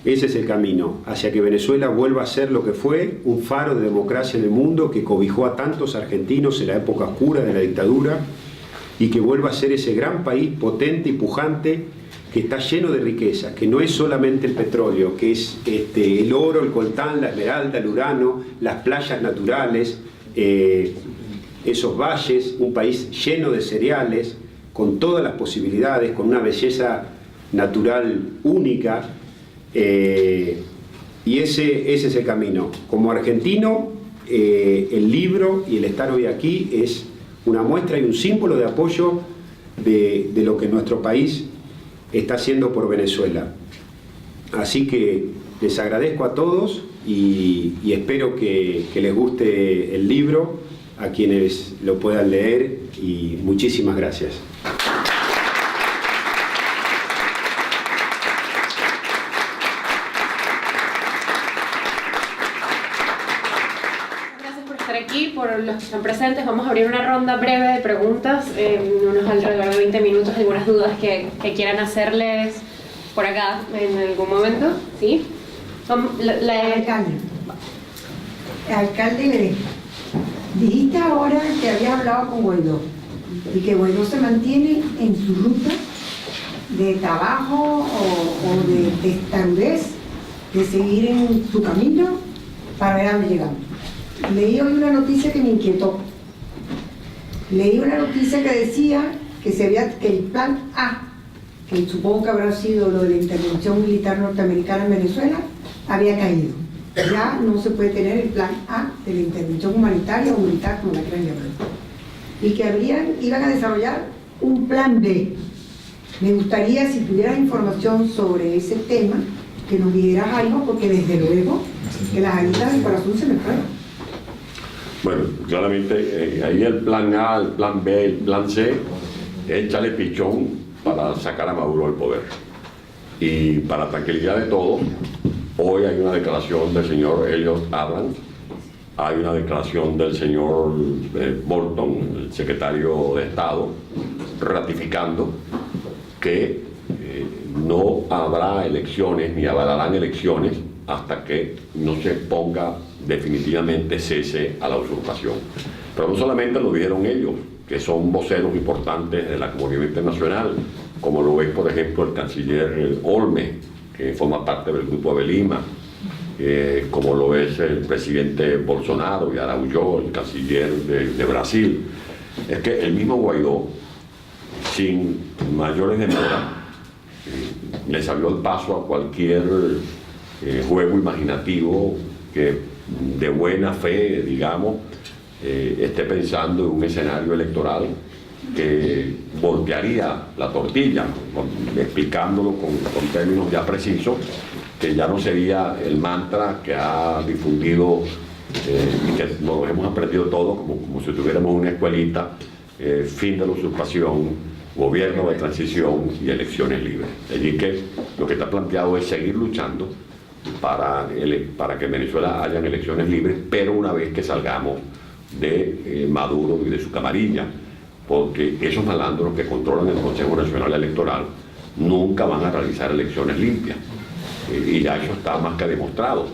[SPEAKER 2] ese es el camino, hacia que Venezuela vuelva a ser lo que fue, un faro de democracia en el mundo, que cobijó a tantos argentinos en la época oscura de la dictadura, y que vuelva a ser ese gran país potente y pujante, que está lleno de riquezas, que no es solamente el petróleo, que es el oro, el coltán, la esmeralda, el urano, las playas naturales, esos valles, un país lleno de cereales, con todas las posibilidades, con una belleza natural única. Y ese es el camino. Como argentino, el libro y el estar hoy aquí es una muestra y un símbolo de apoyo de lo que nuestro país está haciendo por Venezuela. Así que les agradezco a todos y espero que les guste el libro, a quienes lo puedan leer, y muchísimas gracias.
[SPEAKER 3] Por los que están presentes, vamos a abrir una ronda breve de preguntas, unos alrededor de 20 minutos, algunas dudas que quieran hacerles por acá en algún momento, ¿sí?
[SPEAKER 4] Alcalde, mire, dijiste ahora que habías hablado con Guaidó y que Guaidó se mantiene en su ruta de trabajo o de testarudez, de seguir en su camino para ver a dónde llegamos. Leí hoy una noticia que me inquietó. Leí una noticia que decía que el plan A, que supongo que habrá sido lo de la intervención militar norteamericana en Venezuela, había caído. Ya no se puede tener el plan A de la intervención humanitaria o militar, como la quieran llamar. Y que iban a desarrollar un plan B. Me gustaría, si tuvieras información sobre ese tema, que nos dijeras algo, porque desde luego que las alitas del corazón se me fueron.
[SPEAKER 1] Bueno, claramente ahí el plan A, el plan B, el plan C, échale pichón para sacar a Maduro del poder. Y para tranquilidad de todos, hoy hay una declaración del señor Elliot Abrams, hay una declaración del señor Bolton, el secretario de Estado, ratificando que no habrá elecciones ni avalarán elecciones hasta que no se ponga definitivamente cese a la usurpación. Pero no solamente lo dijeron ellos, que son voceros importantes de la comunidad internacional, como lo es, por ejemplo, el canciller Olme, que forma parte del Grupo de Lima, como lo es el presidente Bolsonaro y Araújo, el canciller de Brasil. Es que el mismo Guaidó, sin mayores demoras, les abrió el paso a cualquier juego imaginativo que de buena fe, digamos, esté pensando en un escenario electoral que voltearía la tortilla, explicándolo con términos ya precisos, que ya no sería el mantra que ha difundido y que nos hemos aprendido todos como si tuviéramos una escuelita, fin de la usurpación, gobierno de transición y elecciones libres. Allí que lo que está planteado es seguir luchando para que en Venezuela hayan elecciones libres, pero una vez que salgamos de Maduro y de su camarilla, porque esos malandros que controlan el Consejo Nacional Electoral nunca van a realizar elecciones limpias, y ya eso está más que demostrado.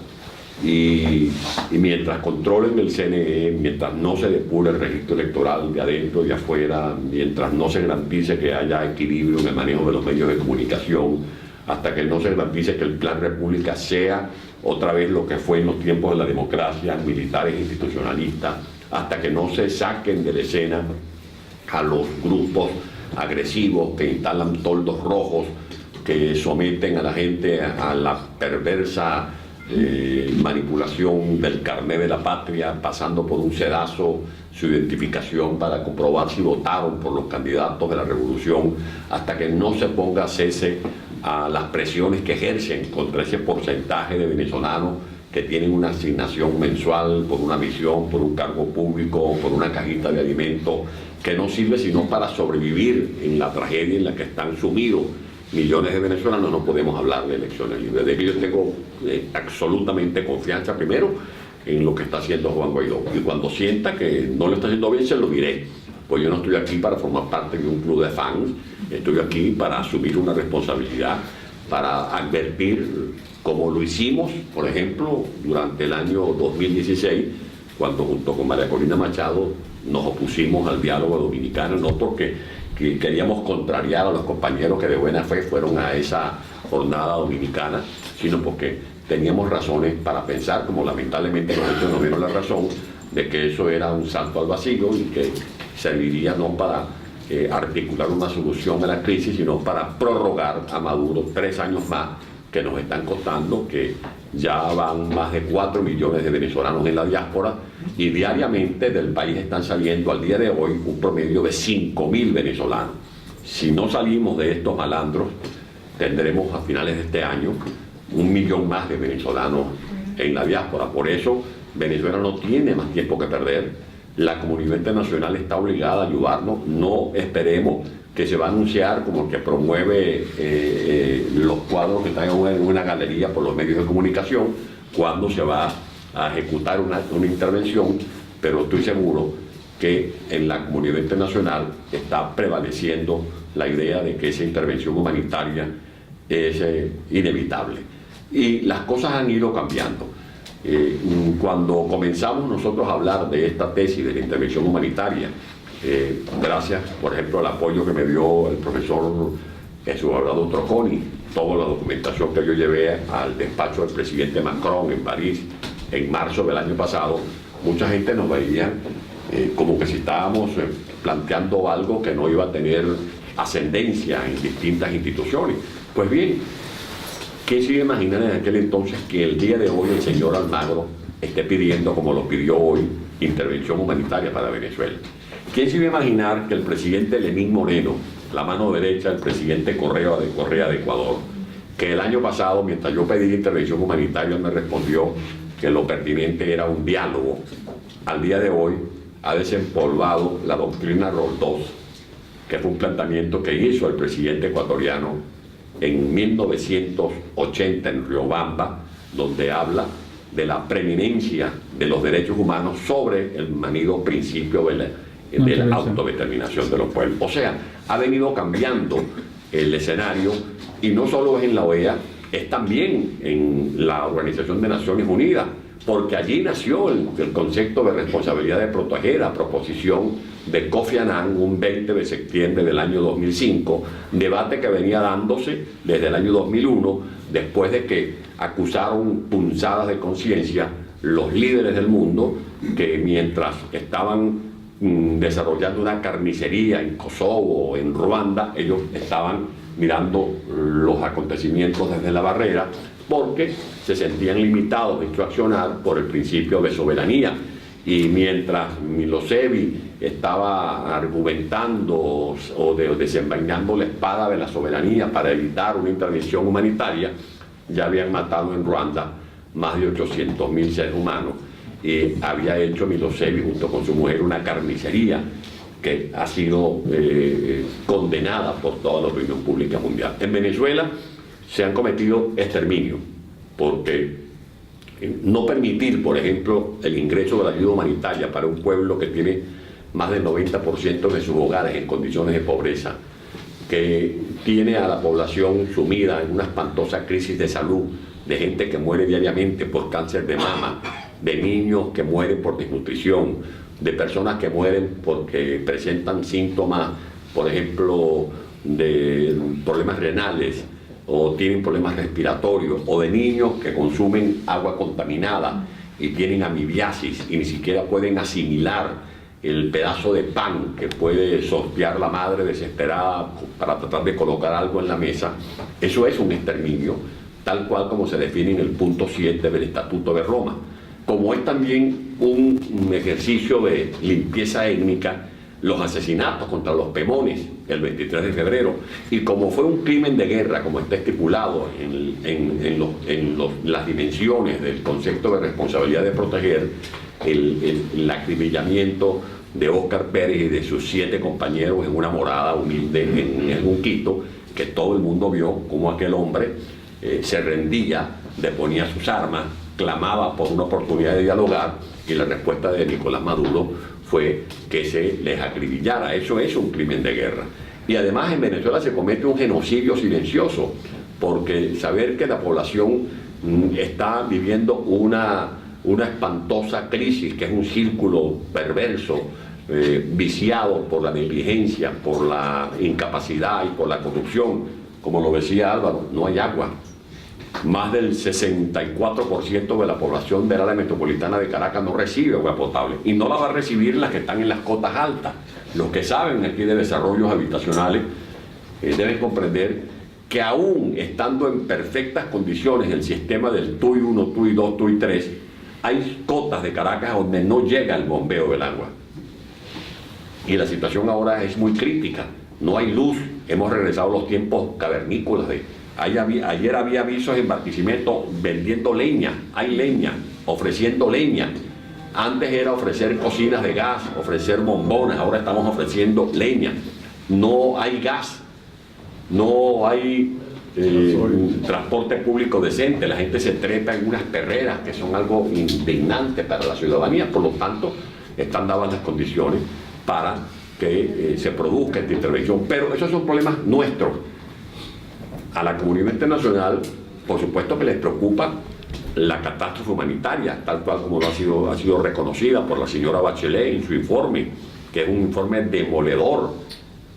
[SPEAKER 1] Y mientras controlen el CNE, mientras no se depure el registro electoral de adentro y de afuera, mientras no se garantice que haya equilibrio en el manejo de los medios de comunicación, hasta que no se garantice que el Plan República sea otra vez lo que fue en los tiempos de la democracia, militares institucionalistas, hasta que no se saquen de la escena a los grupos agresivos que instalan toldos rojos, que someten a la gente a la perversa manipulación del carné de la patria, pasando por un sedazo su identificación para comprobar si votaron por los candidatos de la revolución, hasta que no se ponga cese a las presiones que ejercen contra ese porcentaje de venezolanos que tienen una asignación mensual por una misión, por un cargo público, por una cajita de alimentos, que no sirve sino para sobrevivir en la tragedia en la que están sumidos millones de venezolanos. No podemos hablar de elecciones libres. De que yo tengo absolutamente confianza, primero, en lo que está haciendo Juan Guaidó. Y cuando sienta que no lo está haciendo bien, se lo diré. Pues yo no estoy aquí para formar parte de un club de fans, estoy aquí para asumir una responsabilidad, para advertir, como lo hicimos, por ejemplo, durante el año 2016, cuando junto con María Corina Machado nos opusimos al diálogo dominicano, no porque queríamos contrariar a los compañeros que de buena fe fueron a esa jornada dominicana, sino porque teníamos razones para pensar, como lamentablemente nosotros nos dieron la razón, de que eso era un salto al vacío y que serviría no para articular una solución a la crisis, sino para prorrogar a Maduro 3 años más, que nos están costando, que ya van más de 4 millones de venezolanos en la diáspora, y diariamente del país están saliendo al día de hoy un promedio de 5.000 venezolanos. Si no salimos de estos malandros, tendremos a finales de este año 1 millón más de venezolanos en la diáspora. Por eso Venezuela no tiene más tiempo que perder. La comunidad internacional está obligada a ayudarnos. No esperemos que se va a anunciar como que promueve los cuadros que están en una galería por los medios de comunicación, cuando se va a ejecutar una intervención, pero estoy seguro que en la comunidad internacional está prevaleciendo la idea de que esa intervención humanitaria es inevitable. Y las cosas han ido cambiando. Cuando comenzamos nosotros a hablar de esta tesis de la intervención humanitaria, gracias, por ejemplo, al apoyo que me dio el profesor Jesús Abrado Troconi, toda la documentación que yo llevé al despacho del presidente Macron en París en marzo del año pasado, mucha gente nos veía como que si estábamos planteando algo que no iba a tener ascendencia en distintas instituciones. Pues bien, ¿quién se iba a imaginar en aquel entonces que el día de hoy el señor Almagro esté pidiendo, como lo pidió hoy, intervención humanitaria para Venezuela? ¿Quién se iba a imaginar que el presidente Lenín Moreno, la mano derecha del presidente Correa de Ecuador, que el año pasado, mientras yo pedí intervención humanitaria, me respondió que lo pertinente era un diálogo, al día de hoy ha desempolvado la doctrina Roldós, que fue un planteamiento que hizo el presidente ecuatoriano en 1980 en Riobamba, donde habla de la preeminencia de los derechos humanos sobre el manido principio de la autodeterminación de los pueblos. O sea, ha venido cambiando el escenario, y no solo es en la OEA, es también en la Organización de Naciones Unidas, porque allí nació el concepto de responsabilidad de proteger, a proposición de Kofi Annan, un 20 de septiembre del año 2005, debate que venía dándose desde el año 2001, después de que acusaron punzadas de conciencia los líderes del mundo que mientras estaban desarrollando una carnicería en Kosovo o en Ruanda, ellos estaban mirando los acontecimientos desde la barrera, porque se sentían limitados en su accionar por el principio de soberanía. Y mientras Milosevic estaba argumentando o desenvainando la espada de la soberanía para evitar una intervención humanitaria, ya habían matado en Ruanda más de 800.000 seres humanos, y había hecho Milosevic junto con su mujer una carnicería que ha sido condenada por toda la opinión pública mundial. En Venezuela se han cometido exterminios, porque no permitir, por ejemplo, el ingreso de la ayuda humanitaria para un pueblo que tiene más del 90% de sus hogares en condiciones de pobreza, que tiene a la población sumida en una espantosa crisis de salud, de gente que muere diariamente por cáncer de mama, de niños que mueren por desnutrición, de personas que mueren porque presentan síntomas, por ejemplo, de problemas renales, o tienen problemas respiratorios, o de niños que consumen agua contaminada y tienen amibiasis y ni siquiera pueden asimilar el pedazo de pan que puede sortear la madre desesperada para tratar de colocar algo en la mesa. Eso es un exterminio, tal cual como se define en el punto 7 del Estatuto de Roma. Como es también un ejercicio de limpieza étnica, los asesinatos contra los pemones el 23 de febrero, y como fue un crimen de guerra, como está estipulado en las dimensiones del concepto de responsabilidad de proteger, el acribillamiento de Óscar Pérez y de sus 7 compañeros en una morada humilde en un Quito, que todo el mundo vio cómo aquel hombre se rendía, deponía sus armas, clamaba por una oportunidad de dialogar, y la respuesta de Nicolás Maduro fue que se les acribillara. Eso es un crimen de guerra. Y además en Venezuela se comete un genocidio silencioso, porque saber que la población está viviendo una espantosa crisis, que es un círculo perverso, viciado por la negligencia, por la incapacidad y por la corrupción. Como lo decía Álvaro, no hay agua. Más del 64% de la población del área metropolitana de Caracas no recibe agua potable, y no la va a recibir las que están en las cotas altas. Los que saben aquí de desarrollos habitacionales deben comprender que aún estando en perfectas condiciones el sistema del TUI 1, TUI 2, TUI 3, hay cotas de Caracas donde no llega el bombeo del agua. Y la situación ahora es muy crítica. No hay luz. Hemos regresado a los tiempos cavernícolas ayer había avisos en Barquisimeto vendiendo leña, hay leña, ofreciendo leña. Antes era ofrecer cocinas de gas, ofrecer bombonas, ahora estamos ofreciendo leña. No hay gas, no hay transporte público decente, la gente se trepa en unas perreras que son algo indignante para la ciudadanía. Por lo tanto, están dadas las condiciones para que se produzca esta intervención. Pero esos son problemas nuestros. A la comunidad internacional, por supuesto que les preocupa la catástrofe humanitaria, tal cual como ha sido reconocida por la señora Bachelet en su informe, que es un informe demoledor,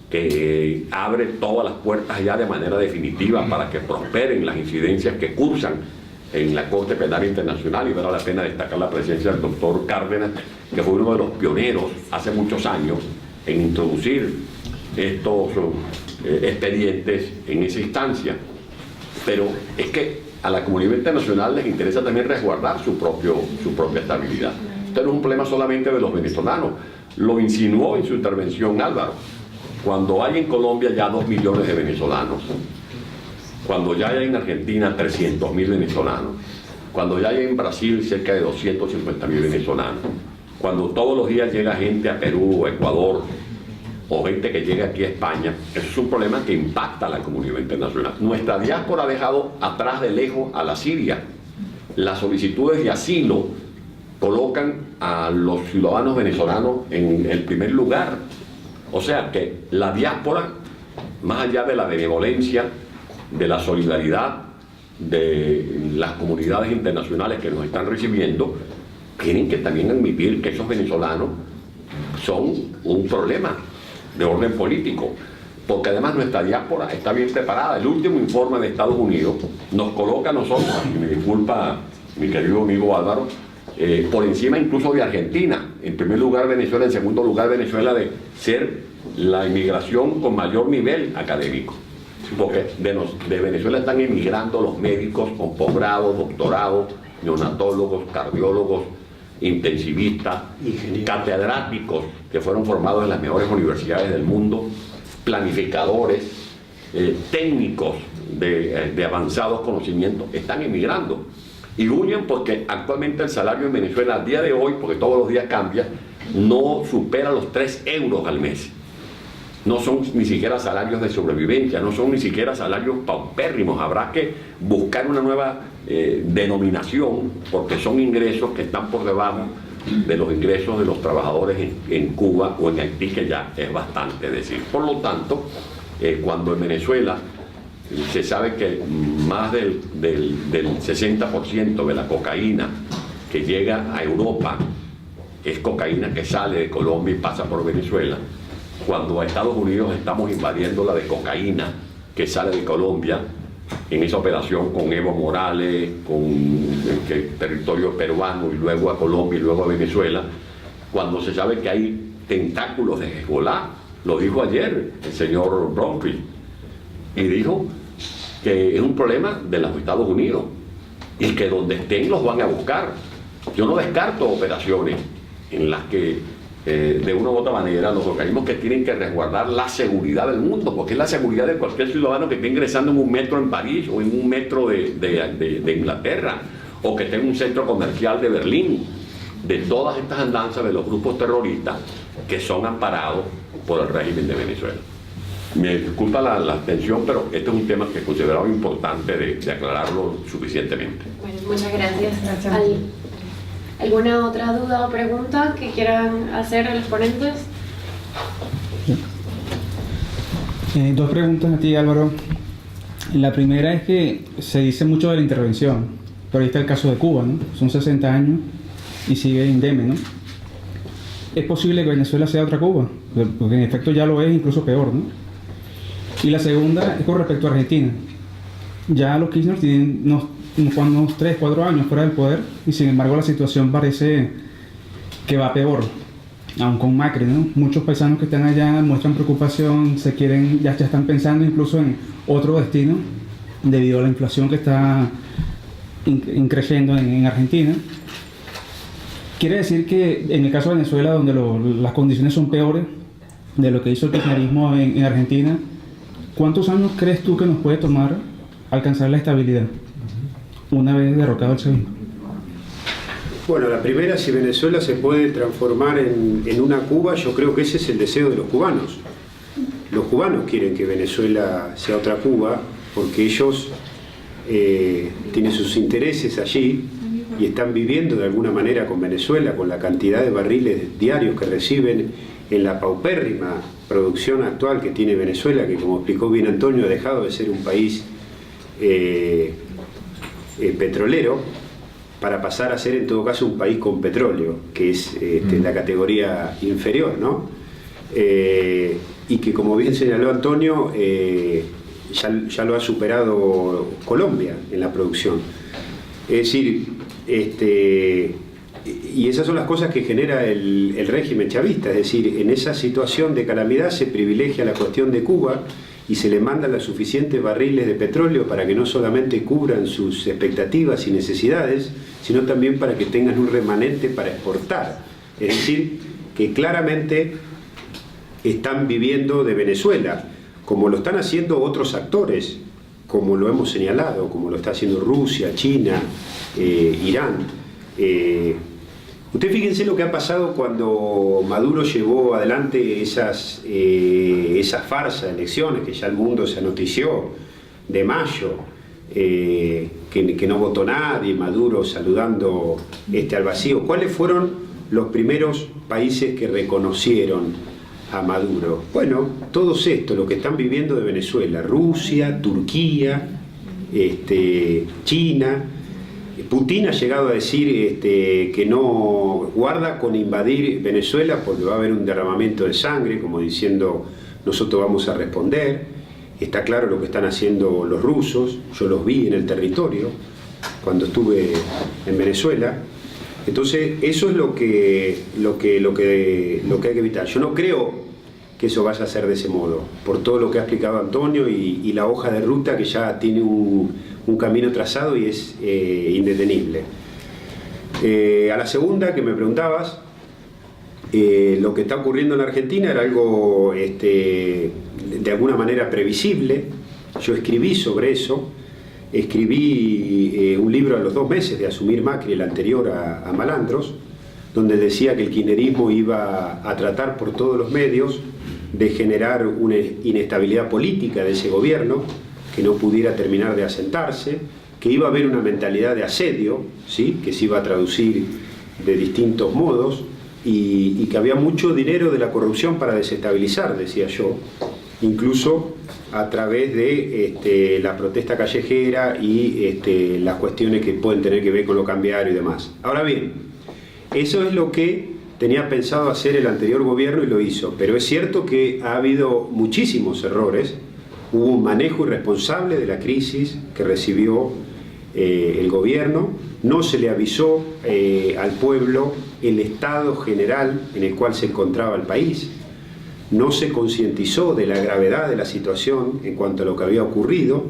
[SPEAKER 1] que abre todas las puertas ya de manera definitiva para que prosperen las incidencias que cursan en la Corte Penal Internacional. Y vale la pena destacar la presencia del doctor Cárdenas, que fue uno de los pioneros hace muchos años en introducir estos expedientes en esa instancia. Pero es que a la comunidad internacional les interesa también resguardar su propia estabilidad. Esto no es un problema solamente de los venezolanos, lo insinuó en su intervención Álvaro. Cuando hay en Colombia ya 2 millones de venezolanos, cuando ya hay en Argentina 300.000 venezolanos, cuando ya hay en Brasil cerca de 250.000 venezolanos, cuando todos los días llega gente a Perú o Ecuador, o gente que llega aquí a España, eso es un problema que impacta a la comunidad internacional. Nuestra diáspora ha dejado atrás de lejos a la Siria. Las solicitudes de asilo colocan a los ciudadanos venezolanos en el primer lugar. O sea que la diáspora, más allá de la benevolencia, de la solidaridad de las comunidades internacionales que nos están recibiendo, tienen que también admitir que esos venezolanos son un problema de orden político, porque además nuestra diáspora está bien preparada. El último informe de Estados Unidos nos coloca a nosotros, y me disculpa mi querido amigo Álvaro, por encima incluso de Argentina. En primer lugar Venezuela, en segundo lugar Venezuela, de ser la inmigración con mayor nivel académico, porque de Venezuela están emigrando los médicos con posgrado, doctorado, neonatólogos, cardiólogos, intensivistas, catedráticos que fueron formados en las mejores universidades del mundo, planificadores, técnicos de avanzados conocimientos, están emigrando y huyen porque actualmente el salario en Venezuela al día de hoy, porque todos los días cambia, no supera los 3 euros al mes. No son ni siquiera salarios de sobrevivencia, no son ni siquiera salarios paupérrimos. Habrá que buscar una nueva denominación, porque son ingresos que están por debajo de los ingresos de los trabajadores en Cuba o en Haití, que ya es bastante decir. Por lo tanto, cuando en Venezuela se sabe que más del 60% de la cocaína que llega a Europa es cocaína que sale de Colombia y pasa por Venezuela, cuando a Estados Unidos estamos invadiendo la de cocaína que sale de Colombia, en esa operación con Evo Morales, con el territorio peruano y luego a Colombia y luego a Venezuela, cuando se sabe que hay tentáculos de Hezbollah, lo dijo ayer el señor Bromfield, y dijo que es un problema de los Estados Unidos y que donde estén los van a buscar. Yo no descarto operaciones en las que de una u otra manera los organismos que tienen que resguardar la seguridad del mundo, porque es la seguridad de cualquier ciudadano que esté ingresando en un metro en París o en un metro de Inglaterra, o que esté en un centro comercial de Berlín, de todas estas andanzas de los grupos terroristas que son amparados por el régimen de Venezuela. Me disculpa la atención, pero este es un tema que consideraba importante de aclararlo suficientemente.
[SPEAKER 3] Bueno, muchas gracias. ¿Alguna otra duda o pregunta que quieran hacer a los ponentes?
[SPEAKER 5] Dos preguntas a ti, Álvaro. La primera es que se dice mucho de la intervención, pero ahí está el caso de Cuba, ¿no? Son 60 años y sigue indemne, ¿no? ¿Es posible que Venezuela sea otra Cuba? Porque en efecto ya lo es, incluso peor, ¿no? Y la segunda es con respecto a Argentina. Ya los Kirchner tienen unos 3, 4 años fuera del poder y sin embargo la situación parece que va peor, aún con Macri, ¿no? Muchos paisanos que están allá muestran preocupación, ya están pensando incluso en otro destino debido a la inflación que está creciendo en Argentina. Quiere decir que en el caso de Venezuela, donde las condiciones son peores de lo que hizo el kirchnerismo en Argentina, ¿cuántos años crees tú que nos puede tomar alcanzar la estabilidad una vez derrocado el chavismo?
[SPEAKER 2] Bueno, la primera, si Venezuela se puede transformar en una Cuba, yo creo que ese es el deseo de los cubanos. Los cubanos quieren que Venezuela sea otra Cuba porque ellos tienen sus intereses allí y están viviendo de alguna manera con Venezuela, con la cantidad de barriles diarios que reciben en la paupérrima producción actual que tiene Venezuela, que como explicó bien Antonio, ha dejado de ser un país petrolero para pasar a ser en todo caso un país con petróleo, que es la categoría inferior, ¿no? Y que, como bien señaló Antonio, ya lo ha superado Colombia en la producción. Es decir, y esas son las cosas que genera el régimen chavista, es decir, en esa situación de calamidad se privilegia la cuestión de Cuba y se le mandan los suficientes barriles de petróleo para que no solamente cubran sus expectativas y necesidades, sino también para que tengan un remanente para exportar. Es decir, que claramente están viviendo de Venezuela, como lo están haciendo otros actores, como lo hemos señalado, como lo está haciendo Rusia, China, Irán. Usted fíjense lo que ha pasado cuando Maduro llevó adelante esa farsa de elecciones que ya el mundo se notició, de mayo, que no votó nadie, Maduro saludando al vacío. ¿Cuáles fueron los primeros países que reconocieron a Maduro? Bueno, todos estos, lo que están viviendo de Venezuela: Rusia, Turquía, China. Putin ha llegado a decir que no guarda con invadir Venezuela porque va a haber un derramamiento de sangre, como diciendo nosotros vamos a responder. Está claro lo que están haciendo los rusos, yo los vi en el territorio cuando estuve en Venezuela. Entonces eso es lo que hay que evitar. Yo no creo que eso vaya a ser de ese modo, por todo lo que ha explicado Antonio y la hoja de ruta que ya tiene un camino trazado y es indetenible. A la segunda que me preguntabas, lo que está ocurriendo en la Argentina era algo de alguna manera previsible. Yo escribí sobre eso, escribí un libro a los 2 meses de asumir Macri, el anterior a Malandros, donde decía que el kirchnerismo iba a tratar por todos los medios de generar una inestabilidad política de ese gobierno, que no pudiera terminar de asentarse, que iba a haber una mentalidad de asedio, ¿sí?, que se iba a traducir de distintos modos, y que había mucho dinero de la corrupción para desestabilizar, decía yo, incluso a través de la protesta callejera y las cuestiones que pueden tener que ver con lo cambiario y demás. Ahora bien, eso es lo que tenía pensado hacer el anterior gobierno y lo hizo, pero es cierto que ha habido muchísimos errores. Hubo un manejo irresponsable de la crisis que recibió el gobierno, no se le avisó al pueblo el estado general en el cual se encontraba el país, no se concientizó de la gravedad de la situación en cuanto a lo que había ocurrido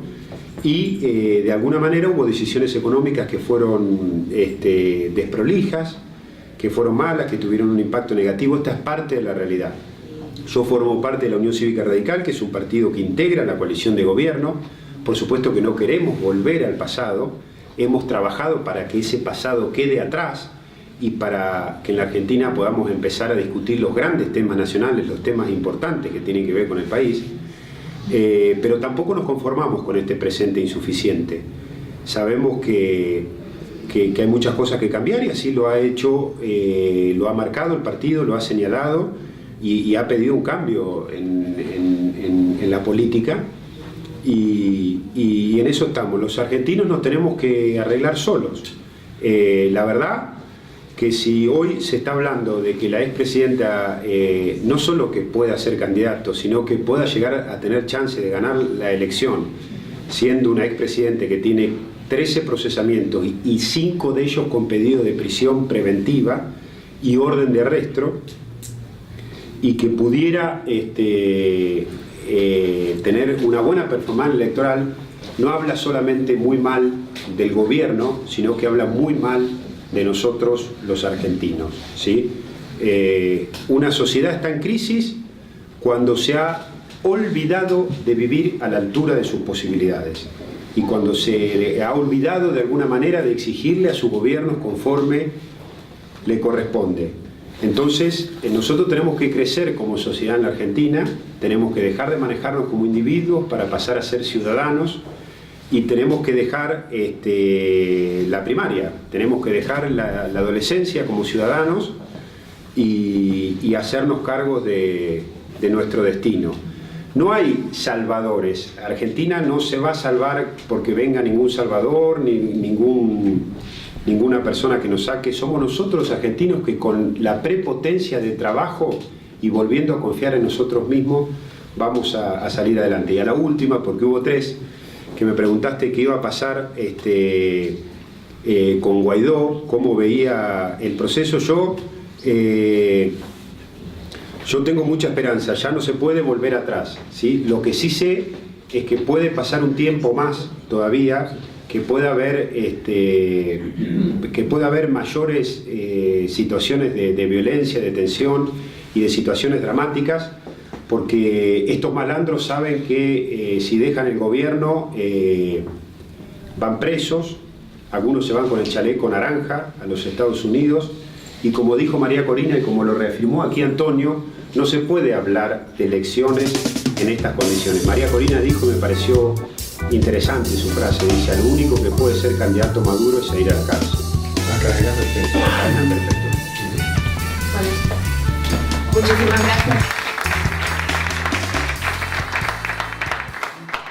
[SPEAKER 2] y de alguna manera hubo decisiones económicas que fueron desprolijas, que fueron malas, que tuvieron un impacto negativo. Esta es parte de la realidad. Yo formo parte de la Unión Cívica Radical, que es un partido que integra la coalición de gobierno. Por supuesto que no queremos volver al pasado. Hemos trabajado para que ese pasado quede atrás y para que en la Argentina podamos empezar a discutir los grandes temas nacionales, los temas importantes que tienen que ver con el país. Pero tampoco nos conformamos con este presente insuficiente. Sabemos que hay muchas cosas que cambiar y así lo ha hecho, lo ha marcado el partido, lo ha señalado y ha pedido un cambio en la política y en eso estamos. Los argentinos nos tenemos que arreglar solos. La verdad que si hoy se está hablando de que la expresidenta no solo que pueda ser candidato, sino que pueda llegar a tener chance de ganar la elección, siendo una expresidente que tiene 13 procesamientos y 5 de ellos con pedido de prisión preventiva y orden de arresto, y que pudiera tener una buena performance electoral, no habla solamente muy mal del gobierno, sino que habla muy mal de nosotros los argentinos, ¿sí? Una sociedad está en crisis cuando se ha olvidado de vivir a la altura de sus posibilidades y cuando se ha olvidado de alguna manera de exigirle a su gobierno conforme le corresponde. Entonces, nosotros tenemos que crecer como sociedad en la Argentina, tenemos que dejar de manejarnos como individuos para pasar a ser ciudadanos y tenemos que dejar la primaria, tenemos que dejar la adolescencia como ciudadanos y hacernos cargo de nuestro destino. no hay salvadores. Argentina no se va a salvar porque venga ningún salvador, ni ninguna persona que nos saque. Somos nosotros argentinos que con la prepotencia de trabajo y volviendo a confiar en nosotros mismos vamos a salir adelante. Y a la última, porque hubo 3, que me preguntaste qué iba a pasar con Guaidó, cómo veía el proceso. Yo tengo mucha esperanza, ya no se puede volver atrás, ¿sí? Lo que sí sé es que puede pasar un tiempo más todavía, que pueda haber mayores situaciones de violencia, de tensión y de situaciones dramáticas, porque estos malandros saben que si dejan el gobierno van presos, algunos se van con el chaleco naranja a los Estados Unidos, y como dijo María Corina y como lo reafirmó aquí Antonio, no se puede hablar de elecciones en estas condiciones. María Corina dijo, y me pareció interesante su frase, dice: lo único que puede ser candidato Maduro es ir a la cárcel.
[SPEAKER 1] La cadena perfecta.
[SPEAKER 2] La cadena perfecta.
[SPEAKER 3] Muchísimas gracias.